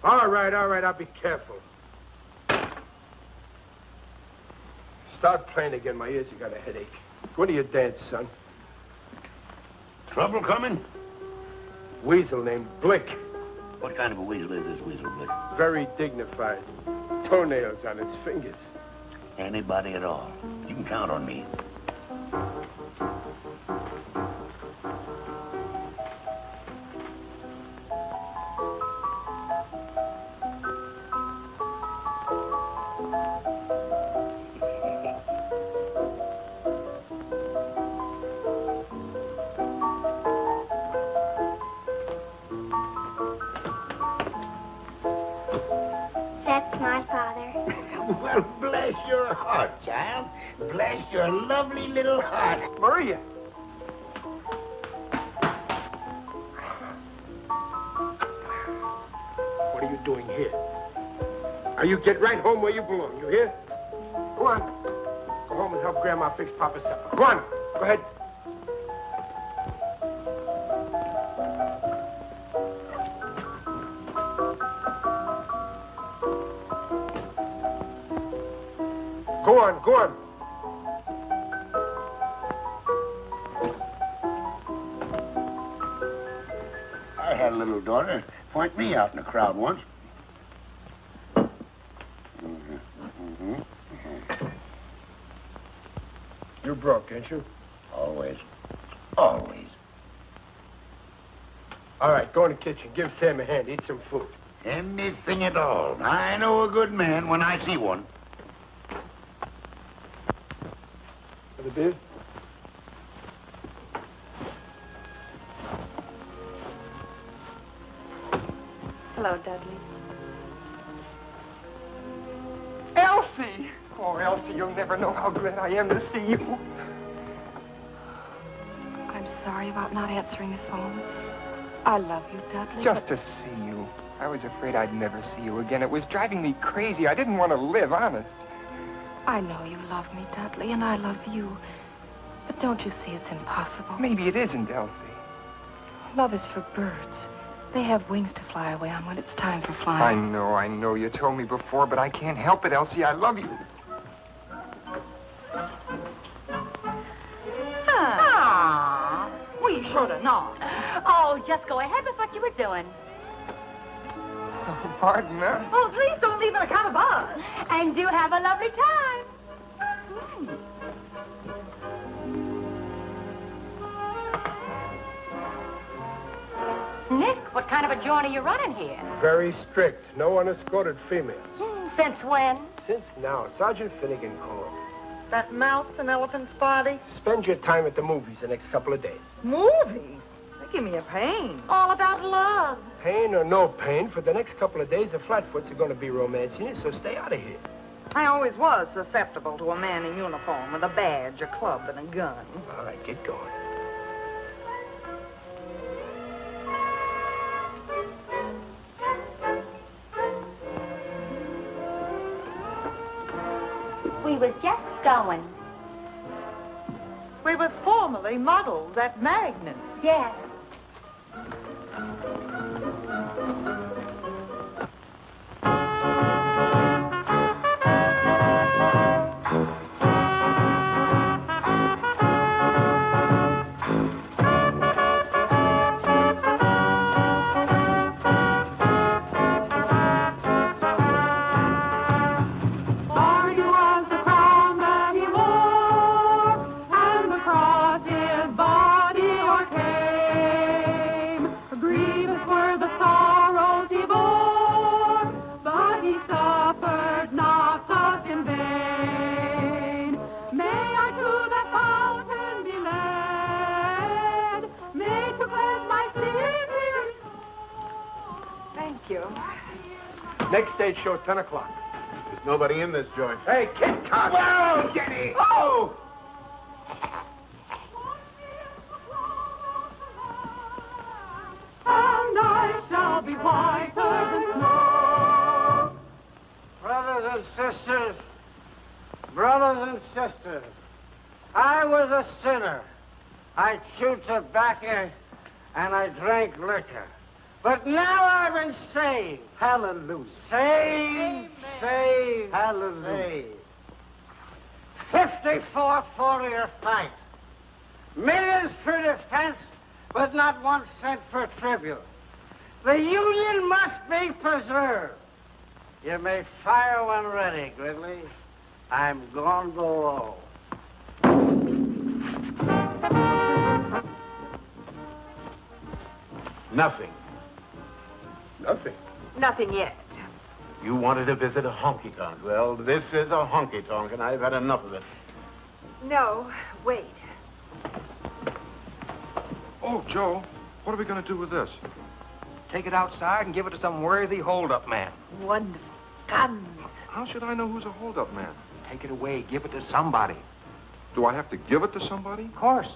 All right, I'll be careful. Start playing again. My ears have got a headache. When do you dance, son? Trouble coming? Weasel named Blick. What kind of a weasel is this weasel, Blick? Very dignified. Toenails on its fingers. Anybody at all. You can count on me. That's my father. Well, bless your heart, child. Bless your lovely little heart. Maria. What are you doing here? Now you get right home where you belong, you hear? Go on. Go home and help Grandma fix Papa's supper. Go on. Go ahead. Go on, go on. I had a little daughter point me out in a crowd once. You're broke, ain't you? Always. Always. All right, go in the kitchen. Give Sam a hand. Eat some food. Anything at all. I know a good man when I see one. For the beer? Hello, Dudley. Elsie! Oh, Elsie, you'll never know how glad I am to see you. I'm sorry about not answering the phone. I love you, Dudley. Just to see you. I was afraid I'd never see you again. It was driving me crazy. I didn't want to live, honest. I know you love me, Dudley, and I love you. But don't you see it's impossible? Maybe it isn't, Elsie. Love is for birds. They have wings to fly away on when it's time for flying. I know. You told me before, but I can't help it, Elsie. I love you. Ah, we should have known. Oh, just go ahead with what you were doing. Oh, pardon us. Oh, please don't leave an account of us. And do have a lovely time. Nick, what kind of a joint are you running here? Very strict. No unescorted females. Since when? Since now, Sergeant Finnegan called. That mouse and elephant's body? Spend your time at the movies the next couple of days. Movies? They give me a pain. All about love. Pain or no pain, for the next couple of days, the Flatfoots are going to be romancing you, so stay out of here. I always was susceptible to a man in uniform with a badge, a club, and a gun. All right, get going. We was just going. We was formerly models at Magnus. Yes. Next stage show, 10 o'clock. There's nobody in this joint. Hey, Kit Cox! Whoa, Jenny! Oh! And I shall be whiter than snow. Brothers and sisters, I was a sinner. I chewed tobacco and I drank liquor. But now I've been saved. Hallelujah. Saved, saved, hallelujah. 54-40 fight. Millions for defense, but not 1 cent for tribute. The Union must be preserved. You may fire when ready, Gridley. I'm going to roll. Nothing. Nothing. Nothing yet. You wanted to visit a honky-tonk. Well, this is a honky-tonk, and I've had enough of it. No, wait. Oh, Joe, what are we going to do with this? Take it outside and give it to some worthy hold-up man. Wonderful. Guns. How should I know who's a hold-up man? Take it away. Give it to somebody. Do I have to give it to somebody? Of course.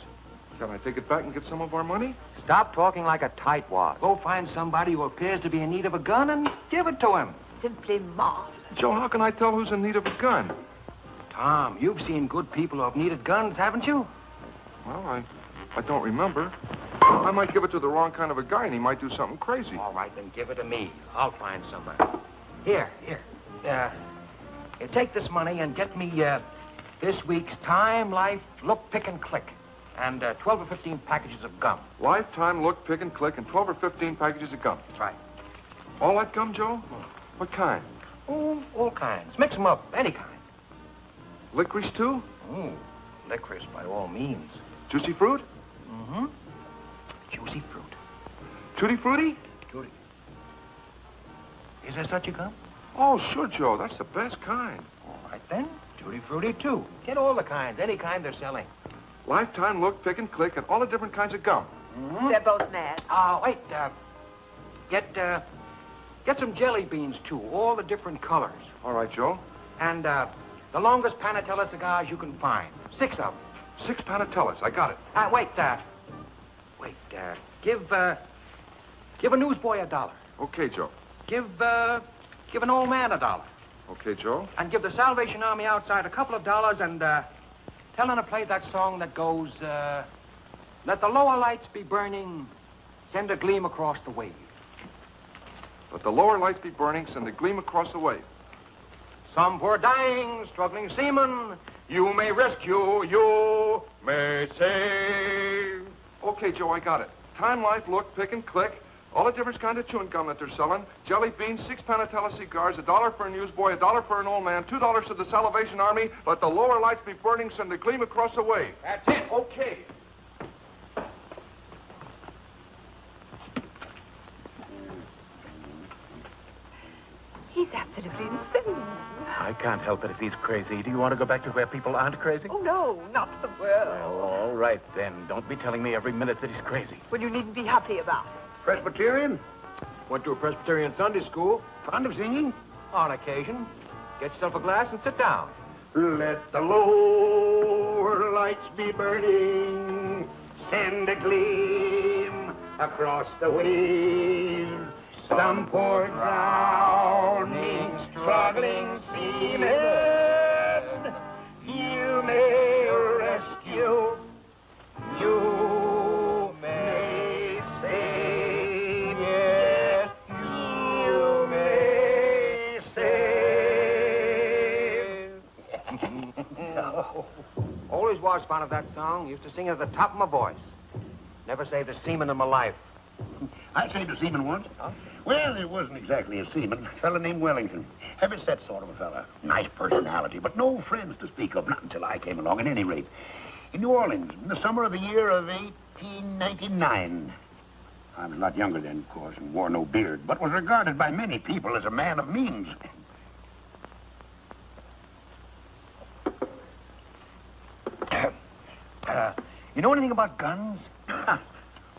Can I take it back and get some of our money? Stop talking like a tightwad. Go find somebody who appears to be in need of a gun and give it to him. Simply marvelous. Joe, how can I tell who's in need of a gun? Tom, you've seen good people who have needed guns, haven't you? Well, I don't remember. I might give it to the wrong kind of a guy, and he might do something crazy. All right, then give it to me. I'll find somebody. Here. Take this money and get me this week's Time, Life, Look, Pick, and Click, and 12 or 15 packages of gum. Lifetime, Look, Pick, and Click, and 12 or 15 packages of gum. That's right. All that gum, Joe? What kind? Oh, all kinds. Mix them up, any kind. Licorice, too? Oh, licorice, by all means. Juicy fruit? Mm-hmm. Juicy fruit. Tutti frutti? Tutti. Is there such a gum? Oh, sure, Joe. That's the best kind. All right, then. Tutti frutti, too. Get all the kinds, any kind they're selling. Lifetime, Look, Pick, and Click, and all the different kinds of gum. Mm-hmm. They're both mad. Wait, get some jelly beans, too, all the different colors. All right, Joe. And, the longest Panatella cigars you can find. 6 of them. 6 Panatellas. I got it. Give a newsboy $1. Okay, Joe. Give an old man $1. Okay, Joe. And give the Salvation Army outside a couple of dollars and, tell them to play that song that goes, let the lower lights be burning, send a gleam across the wave. Let the lower lights be burning, send a gleam across the wave. Some poor dying, struggling seaman, you may rescue, you may save. Okay, Joe, I got it. Time, Life, Look, Pick, and Click. All the different kinds of chewing gum that they're selling. Jelly beans, 6 Panatella cigars, $1 for a newsboy, $1 for an old man, $2 to the Salvation Army. Let the lower lights be burning, send a gleam across the wave. That's it. Okay. He's absolutely insane. I can't help it if he's crazy. Do you want to go back to where people aren't crazy? Oh, no, not the world. Well, all right, then. Don't be telling me every minute that he's crazy. Well, you needn't be happy about it. Presbyterian? Went to a Presbyterian Sunday school. Fond of singing? On occasion. Get yourself a glass and sit down. Let the lower lights be burning, send a gleam across the wave. Some poor drowning, struggling seaman, you may rescue, you may save, yes, you may save. Always was fond of that song. Used to sing it at the top of my voice. Never saved a seaman in my life. I saved a seaman once. Huh? Well, it wasn't exactly a seaman. A fella named Wellington. Heavy-set sort of a fella. Nice personality, but no friends to speak of, not until I came along, at any rate. In New Orleans, in the summer of the year of 1899. I was a lot younger then, of course, and wore no beard, but was regarded by many people as a man of means. You know anything about guns?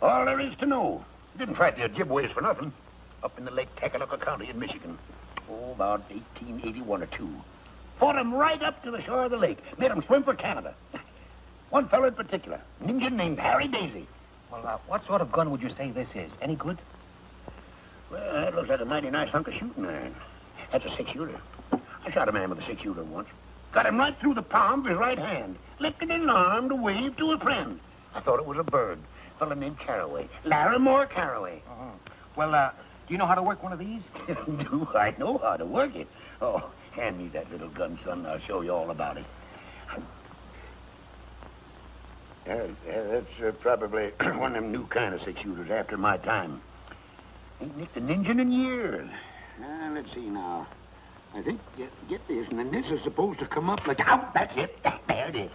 All there is to know. Didn't fight the Ojibways for nothing. Up in the Lake Tecoloca County in Michigan. Oh, about 1881 or 2. Fought 'em right up to the shore of the lake. Made 'em swim for Canada. One fellow in particular, an Indian named Harry Daisy. Well, what sort of gun would you say this is? Any good? Well, that looks like a mighty nice hunk of shooting iron. That's a 6-shooter. I shot a man with a 6-shooter once. Got him right through the palm of his right hand. Lifted his arm to wave to a friend. I thought it was a bird. A fellow named Carraway. Larimore Carraway. Well, do you know how to work one of these? Do I know how to work it? Oh, hand me that little gun, son. I'll show you all about it. That's probably one of them new kind of 6-shooters after my time. Ain't nicked an engine in years. Let's see now. I think, get this, and then this is supposed to come up like... Oh, that's it. There it is.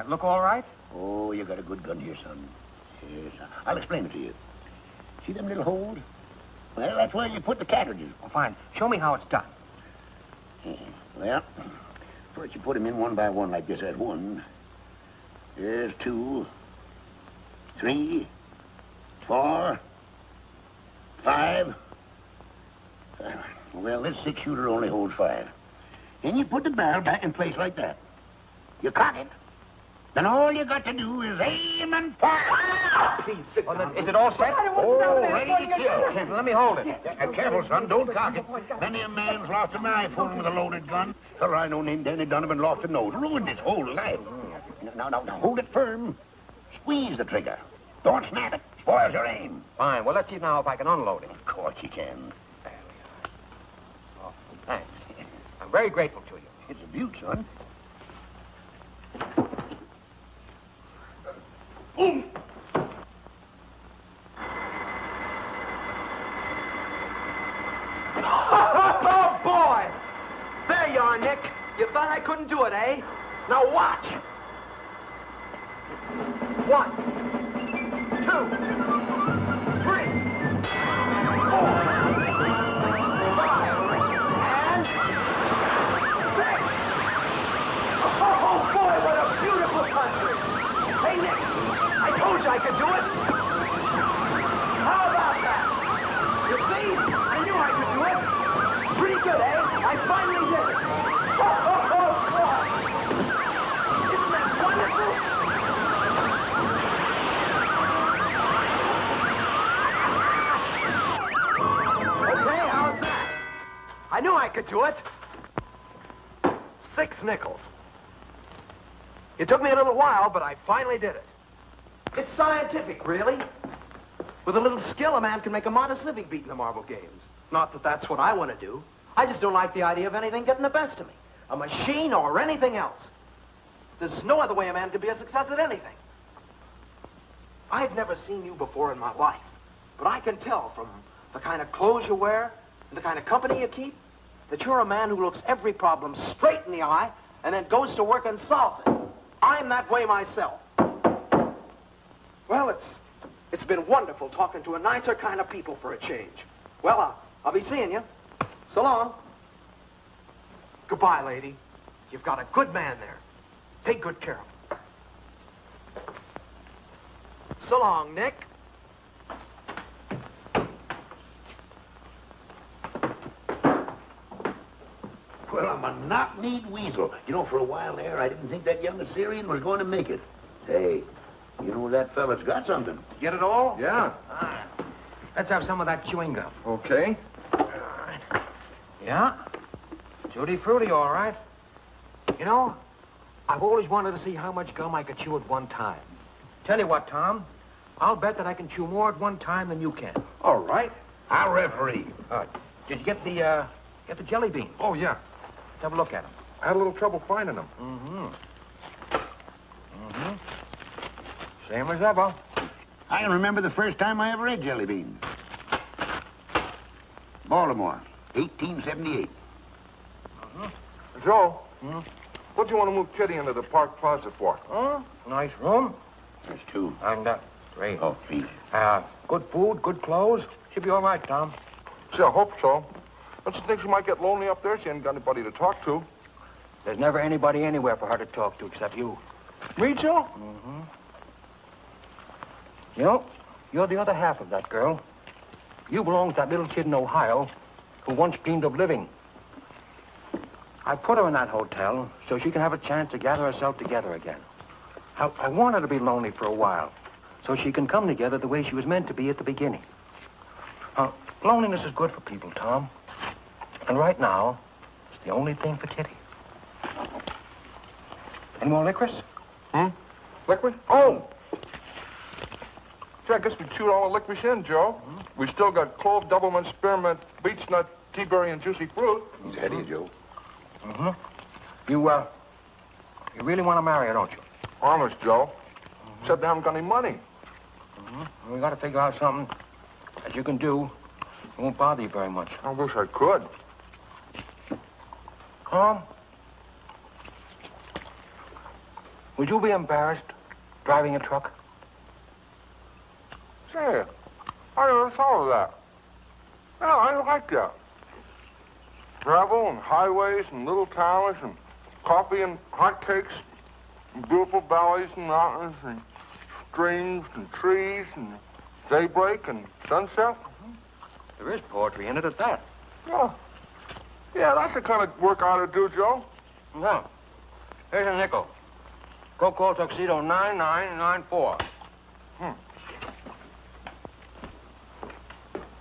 Look all right? Oh, you got a good gun here, son. Yes, I'll explain it to you. See them little holes? Well, that's where you put the cartridges. Oh, fine. Show me how it's done. Yeah. Well, first you put them in one by one like this. There's one. There's 2, 3, 4, 5. Well, this 6-shooter only holds 5. Then you put the barrel back in place like that. You cock it. Then all you got to do is aim and fire. Please, sit down. Is it all set? Oh, ready to kill. Let me hold it. Careful, son. Don't cock it. Many a man's lost an eye fooling with a loaded gun. Fellow I know named Danny Donovan lost a nose. Ruined his whole life. Now, hold it firm. Squeeze the trigger. Don't snap it. Spoils your aim. Fine. Well, let's see now if I can unload it. Of course you can. There we are. Oh, thanks. I'm very grateful to you. It's a beaut, son. Oh, boy! There you are, Nick. You thought I couldn't do it, eh? Now watch. 1, 2, 3, 4, 5, and 6. Oh, boy, what a beautiful country. Hey, Nick, I told you I could do it. How about that? You see? I knew I could do it. Pretty good, eh? I finally did it. Oh, boy. Isn't that wonderful? Okay, how's that? I knew I could do it. 6 nickels. It took me a little while, but I finally did it. It's scientific, really. With a little skill, a man can make a modest living beating the marble games. Not that that's what I want to do. I just don't like the idea of anything getting the best of me. A machine or anything else. There's no other way a man can be a success at anything. I've never seen you before in my life, but I can tell from the kind of clothes you wear and the kind of company you keep that you're a man who looks every problem straight in the eye and then goes to work and solves it. I'm that way myself. Well, it's been wonderful talking to a nicer kind of people for a change. Well, I'll be seeing you. So long. Goodbye, lady. You've got a good man there. Take good care of him. So long, Nick. Well, I'm a knock-kneed weasel. You know, for a while there, I didn't think that young Assyrian was going to make it. Hey, you know, that fella's got something. Get it all? Yeah. All right. Let's have some of that chewing gum. Okay. All right. Yeah? Tutti frutti, all right. You know, I've always wanted to see how much gum I could chew at one time. Tell you what, Tom, I'll bet that I can chew more at one time than you can. All right. I'll referee. Did you get the jelly beans? Oh, yeah. Let's have a look at them. I had a little trouble finding them. Same as ever. I can remember the first time I ever ate jelly beans. Baltimore, 1878. Joe, what do you want to move Kitty into the park closet for? Nice room. There's 2. And, 3. Oh, 3. Good food, good clothes. Should be all right, Tom. Gee, I hope so. Don't you think she might get lonely up there? She ain't got anybody to talk to. There's never anybody anywhere for her to talk to except you. Me, Joe? You know, you're the other half of that girl. You belong to that little kid in Ohio who once dreamed of living. I put her in that hotel so she can have a chance to gather herself together again. I want her to be lonely for a while so she can come together the way she was meant to be at the beginning. Loneliness is good for people, Tom. And right now, it's the only thing for Kitty. Any more licorice? Licorice? Oh! Gee, I guess we chewed all the licorice in, Joe. We still got clove, doublemint, spearmint, beech nut, tea berry, and juicy fruit. He's ahead of you, Joe. You really want to marry her, don't you? Honest, Joe. Except they haven't got any money. We got to figure out something that you can do. It won't bother you very much. I wish I could. Would you be embarrassed driving a truck? Say, I never thought of that. No, I like that. Travel and highways and little towns and coffee and hotcakes and beautiful valleys and mountains and streams and trees and daybreak and sunset. There is poetry in it at that. Oh, yeah, that's the kind of work I ought to do, Joe. No. Here's a nickel. Go call Tuxedo 9994.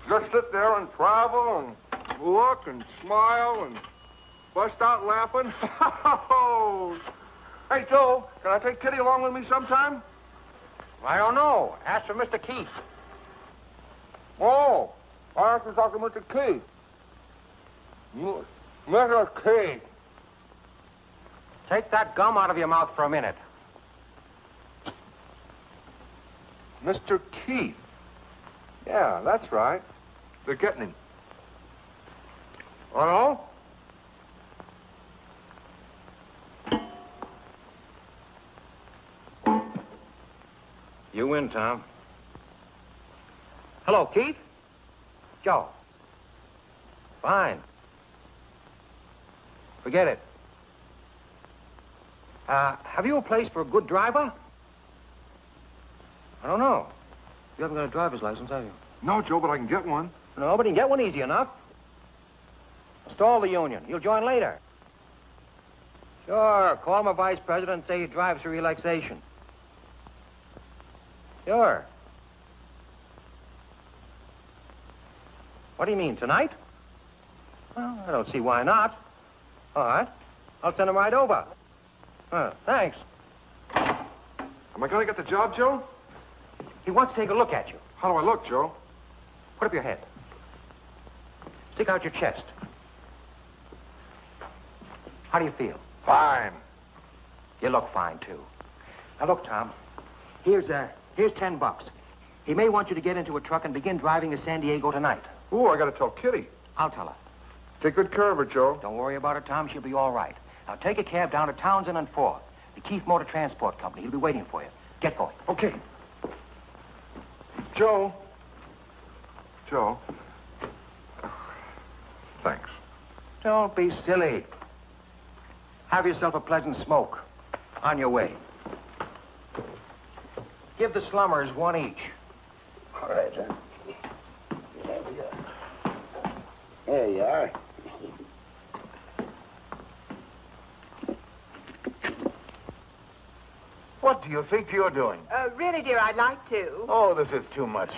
Just sit there and travel and look and smile and bust out laughing. Hey, Joe, can I take Kitty along with me sometime? I don't know. Ask for Mr. Keith. Oh, I have to talk to Mr. Keith. Mr. Keith. Take that gum out of your mouth for a minute. Mr. Keith. Yeah, that's right. They're getting him. Hello? You win, Tom. Hello, Keith? Joe. Fine. Forget it. Have you a place for a good driver? I don't know. You haven't got a driver's license, have you? No, Joe, but I can get one. No, but you can get one easy enough. Stall the union. You'll join later. Sure. Call my vice president and say he drives for relaxation. Sure. What do you mean, tonight? Well, I don't see why not. All right. I'll send him right over. Thanks. Am I going to get the job, Joe? He wants to take a look at you. How do I look, Joe? Put up your head. Stick out your chest. How do you feel? Fine. You look fine, too. Now, look, Tom. Here's $10. He may want you to get into a truck and begin driving to San Diego tonight. Ooh, I got to tell Kitty. I'll tell her. Take good care of her, Joe. Don't worry about her, Tom. She'll be all right. Now, take a cab down to Townsend and 4th. The Keith Motor Transport Company. He'll be waiting for you. Get going. Okay. Joe. Joe. Thanks. Don't be silly. Have yourself a pleasant smoke. On your way. Give the slummers one each. All right, son. There you are. What do you think you're doing? Really, dear, I'd like to. Oh, this is too much.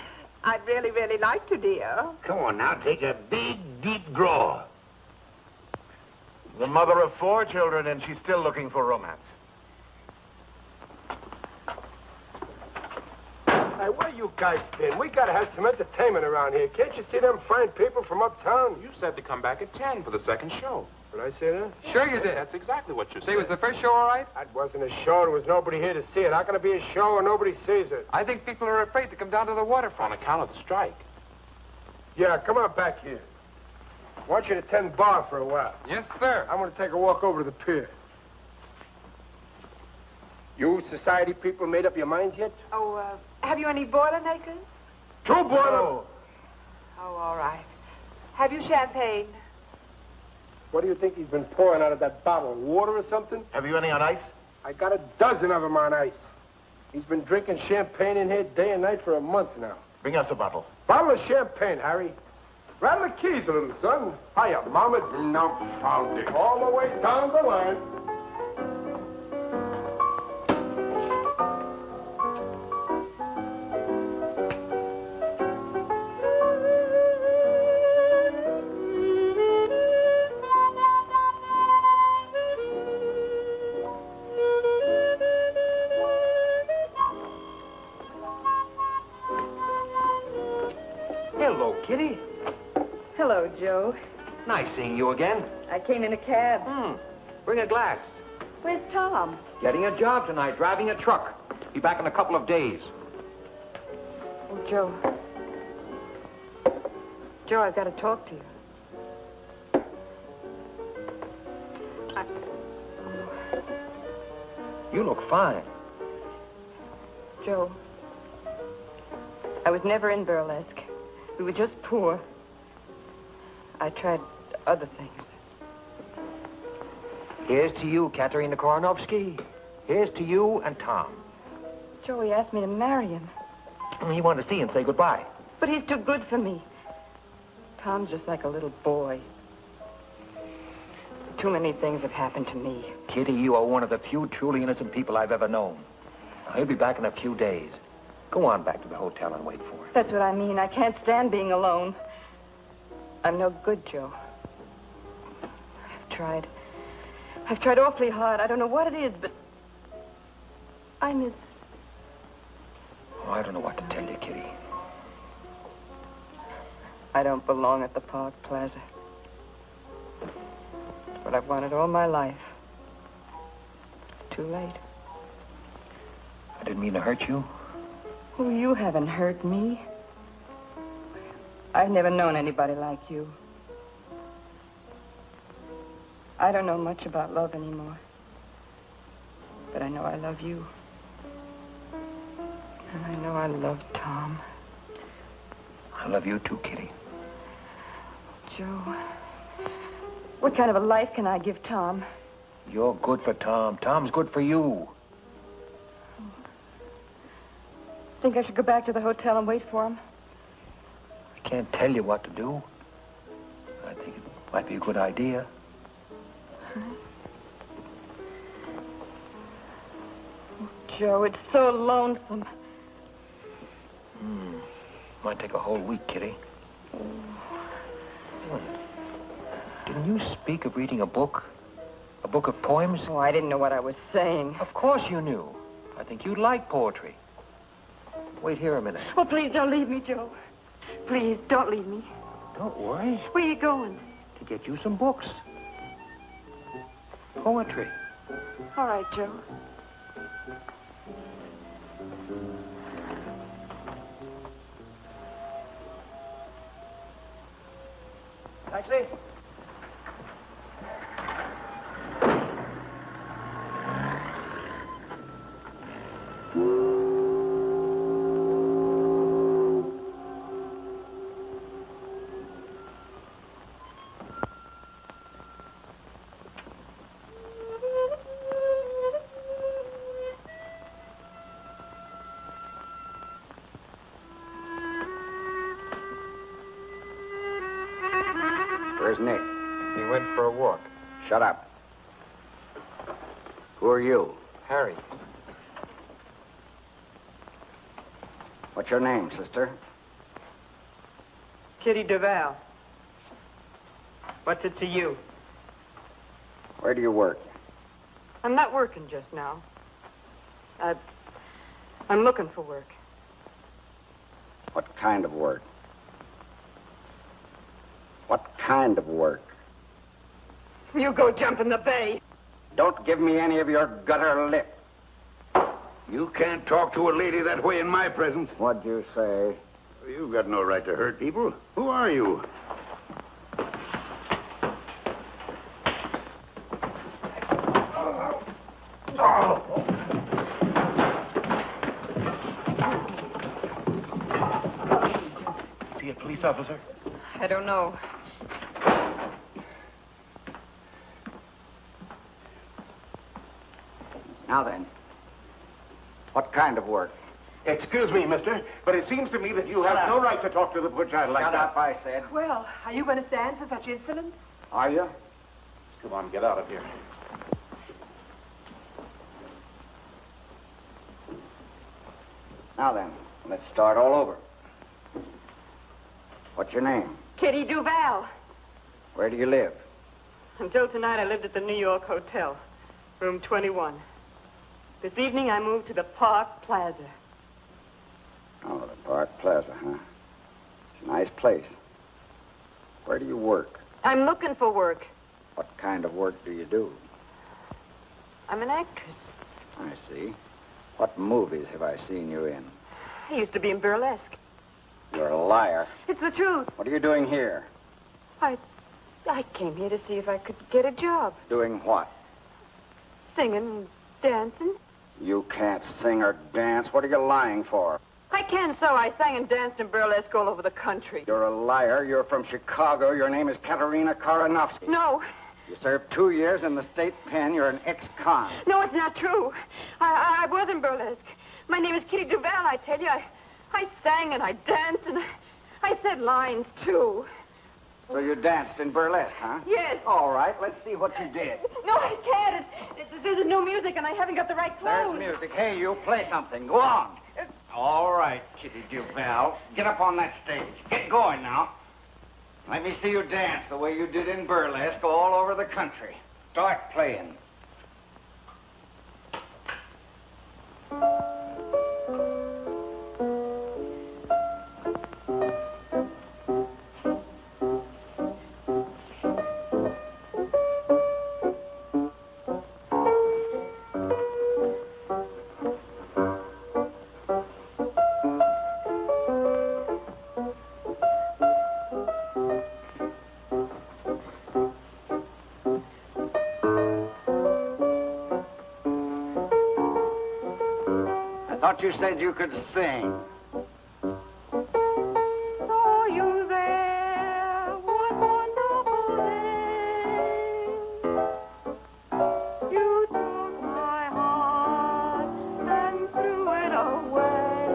I'd really, really like to, dear. Come on now, take a big, deep draw. The mother of 4 children, and she's still looking for romance. Hey, where you guys been? We gotta have some entertainment around here. Can't you see them fine people from uptown? You said to come back at 10 for the second show. Did I say that? Sure you did. That's exactly what you said. Say, was the first show all right? That wasn't a show. There was nobody here to see it. How can it be a show when nobody sees it? I think people are afraid to come down to the waterfront. On account of the strike. Yeah, come on back here. I want you to tend bar for a while. Yes, sir. I'm going to take a walk over to the pier. You society people made up your minds yet? Oh, have you any Boilermakers? 2 boilers. Oh, all right. Have you champagne? What do you think he's been pouring out of that bottle? Water or something? Have you any on ice? I got a dozen of them on ice. He's been drinking champagne in here day and night for a month now. Bring us a bottle. Bottle of champagne, Harry. Rattle the keys, little son. Hiya, Mama. No, found it. All the way down the line. Hello, Kitty. Hello, Joe. Nice seeing you again. I came in a cab. Bring a glass. Where's Tom? Getting a job tonight, driving a truck. Be back in a couple of days. Oh, Joe. Joe, I've got to talk to you. You look fine. Joe, I was never in burlesque. We were just poor. I tried other things. Here's to you, Katerina Koronovsky. Here's to you and Tom. Joe, he asked me to marry him. He wanted to see you and say goodbye. But he's too good for me. Tom's just like a little boy. Too many things have happened to me. Kitty, you are one of the few truly innocent people I've ever known. He'll be back in a few days. Go on back to the hotel and wait for him. That's what I mean. I can't stand being alone. I'm no good, Joe. I've tried awfully hard. I don't know what it is, but I miss... Oh, I don't know what to tell you, Kitty. I don't belong at the Park Plaza. It's what I've wanted all my life. It's too late. I didn't mean to hurt you. Oh, you haven't hurt me. I've never known anybody like you. I don't know much about love anymore. But I know I love you. And I know I love Tom. I love you too, Kitty. Joe, what kind of a life can I give Tom? You're good for Tom. Tom's good for you. Think I should go back to the hotel and wait for him? I can't tell you what to do. I think it might be a good idea. Oh, Joe, it's so lonesome. Might take a whole week, Kitty. Didn't you speak of reading a book? A book of poems? Oh, I didn't know what I was saying. Of course you knew. I think you'd like poetry. Wait here a minute. Oh, please don't leave me, Joe. Please, don't leave me. Don't worry. Where are you going? To get you some books. Poetry. All right, Joe. Taxi? Where's Nick? He went for a walk. Shut up. Who are you? Harry. What's your name, sister? Kitty Duval. What's it to you? Where do you work? I'm not working just now. I'm looking for work. What kind of work? What kind of work? You go jump in the bay. Don't give me any of your gutter lip. You can't talk to a lady that way in my presence. What'd you say? You've got no right to hurt people. Who are you? See a police officer? I don't know. Now then, what kind of work? Excuse me, mister, but it seems to me that you have no right to talk to the poor child like Shut that. up, I said. Well, are you going to stand for such insolence? Are you? Come on, get out of here. Now then, let's start all over. What's your name? Kitty Duval. Where do you live? Until tonight, I lived at the New York Hotel, room 21. This evening, I moved to the Park Plaza. Oh, the Park Plaza, huh? It's a nice place. Where do you work? I'm looking for work. What kind of work do you do? I'm an actress. I see. What movies have I seen you in? I used to be in burlesque. You're a liar. It's the truth. What are you doing here? I came here to see if I could get a job. Doing what? Singing and dancing. You can't sing or dance. What are you lying for? I can so. I sang and danced in burlesque all over the country. You're a liar. You're from Chicago. Your name is Katerina Karanovsky. No. You served 2 years in the state pen. You're an ex-con. No, it's not true. I was in burlesque. My name is Kitty Duval, I tell you. I sang and I danced and I said lines, too. So you danced in burlesque, huh? Yes. All right, let's see what you did. No, I can't. There's no music and I haven't got the right clothes. There's music. Hey, you play something. Go on. All right, Kitty Duval. Get up on that stage. Get going now. Let me see you dance the way you did in burlesque all over the country. Start playing. You said you could sing. Saw you there, what wonderful name. You took my heart and threw it away.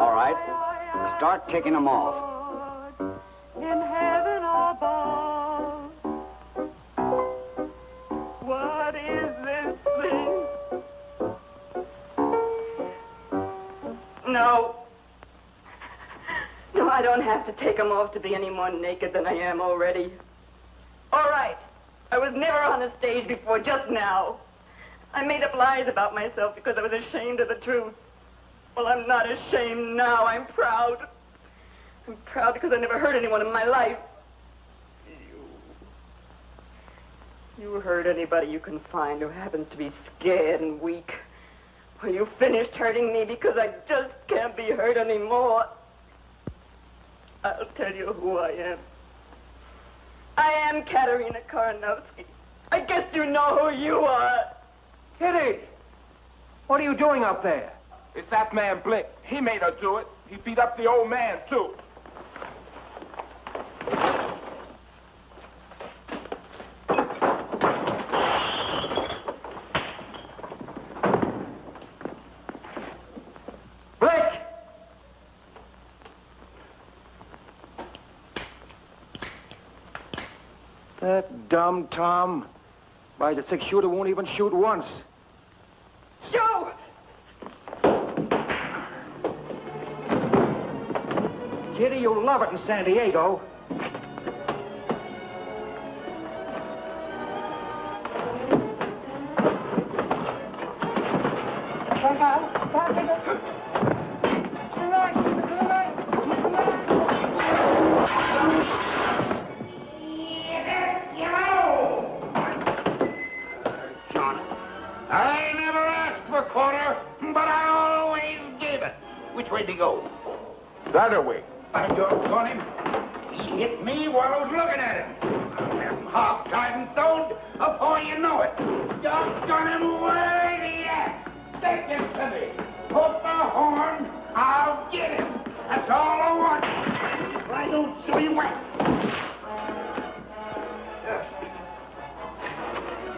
All right, start taking them off. In heaven above, what is this thing? No. No, I don't have to take them off to be any more naked than I am already. All right. I was never on a stage before, just now. I made up lies about myself because I was ashamed of the truth. Well, I'm not ashamed now. I'm proud. I'm proud because I never hurt anyone in my life. You hurt anybody you can find who happens to be scared and weak. Well, you finished hurting me because I just can't be hurt anymore. I'll tell you who I am. I am Katerina Karanovsky. I guess you know who you are. Kitty! What are you doing up there? It's that man Blick. He made her do it. He beat up the old man, too. That dumb Tom. By the 6-shooter won't even shoot once. Joe! Kitty, you'll love it in San Diego. I never asked for a quarter, but I always gave it. Which way'd he go? The other way. By doggone him. He hit me while I was looking at him. I'm half-tied and thrown before you know it. Doggone him, where's he at? Take him to me. Put the horn, I'll get him. That's all I want. I don't see him wet.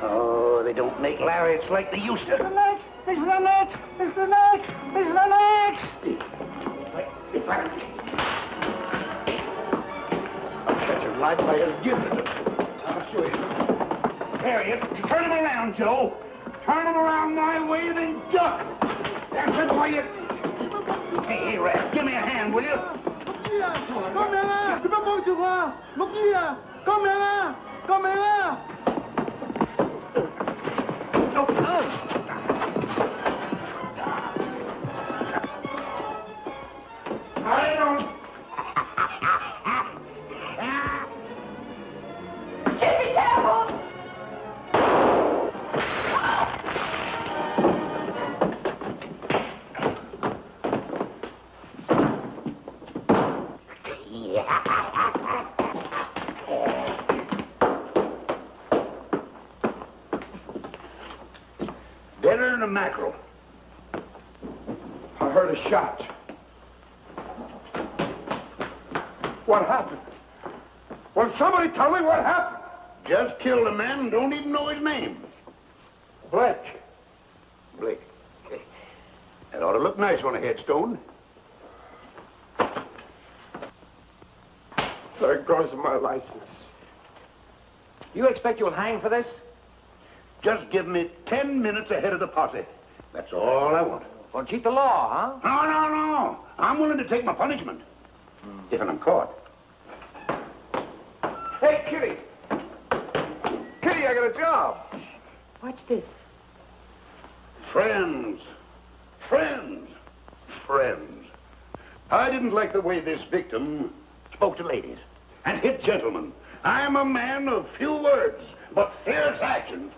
Oh, they don't make lariats like they used to. It's the net! It's the net! It's the net! It's the net! I'll catch him right by his gizzard. I'll show you. There he is. Turn him around, Joe. Turn him around my way, then duck. That's it, boy. Hey, Red, give me a hand, will you? Come here! Tu peux pas te voir! Look here! Come here! Come here! I don't. Get me careful! scaring a mackerel. I heard a shot. What happened? Will somebody tell me what happened? Just killed a man and don't even know his name. Blick. Blick. That ought to look nice on a headstone. There goes my license. You expect you'll hang for this? Just give me 10 minutes ahead of the posse. That's all I want. Well, cheat the law, huh? No. I'm willing to take my punishment. If I'm caught. Hey, Kitty. Kitty, I got a job. Watch this. Friends. I didn't like the way this victim spoke to ladies and hit gentlemen. I'm a man of few words, but fierce action.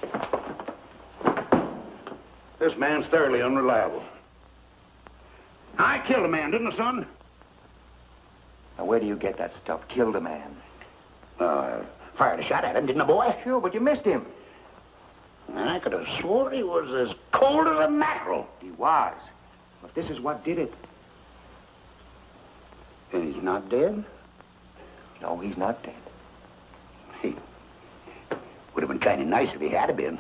This man's thoroughly unreliable. I killed a man, didn't I, son? Now, where do you get that stuff? Killed a man. Fired a shot at him, didn't I, boy? Sure, but you missed him. I could have swore he was as cold as a mackerel. He was. But this is what did it. And he's not dead? No, he's not dead. He would have been kind of nice if he had been.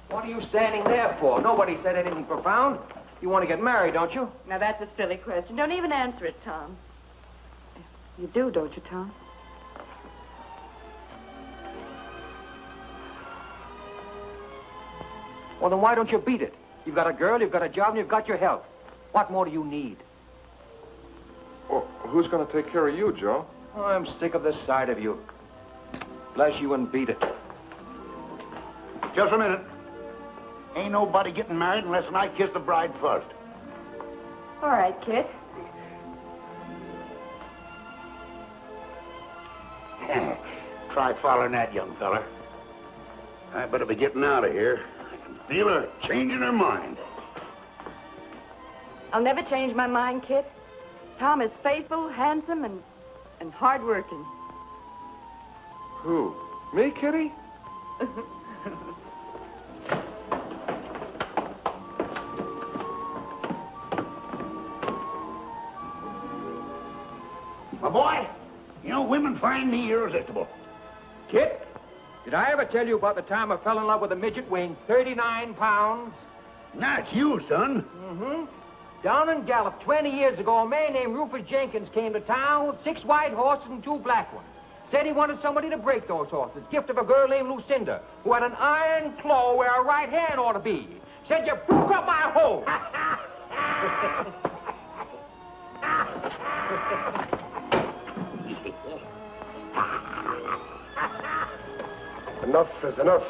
What are you standing there for? Nobody said anything profound. You want to get married, don't you? Now, that's a silly question. Don't even answer it, Tom. You do, don't you, Tom? Well, then why don't you beat it? You've got a girl, you've got a job, and you've got your health. What more do you need? Well, who's going to take care of you, Joe? Oh, I'm sick of this side of you. Bless you and beat it. Just a minute. Ain't nobody getting married unless I kiss the bride first. All right, kid. Try following that, young fella. I better be getting out of here. I can feel her changing her mind. I'll never change my mind, kid. Tom is faithful, handsome, and hard-working. Who? Me, Kitty? My boy, you know, women find me irresistible. Kit, did I ever tell you about the time I fell in love with a midget weighing 39 pounds? That's you, son. Mm-hmm. Down in Gallup 20 years ago, a man named Rufus Jenkins came to town with 6 white horses and 2 black ones. Said he wanted somebody to break those horses. Gift of a girl named Lucinda, who had an iron claw where her right hand ought to be. Said you broke up my hole. Enough is enough.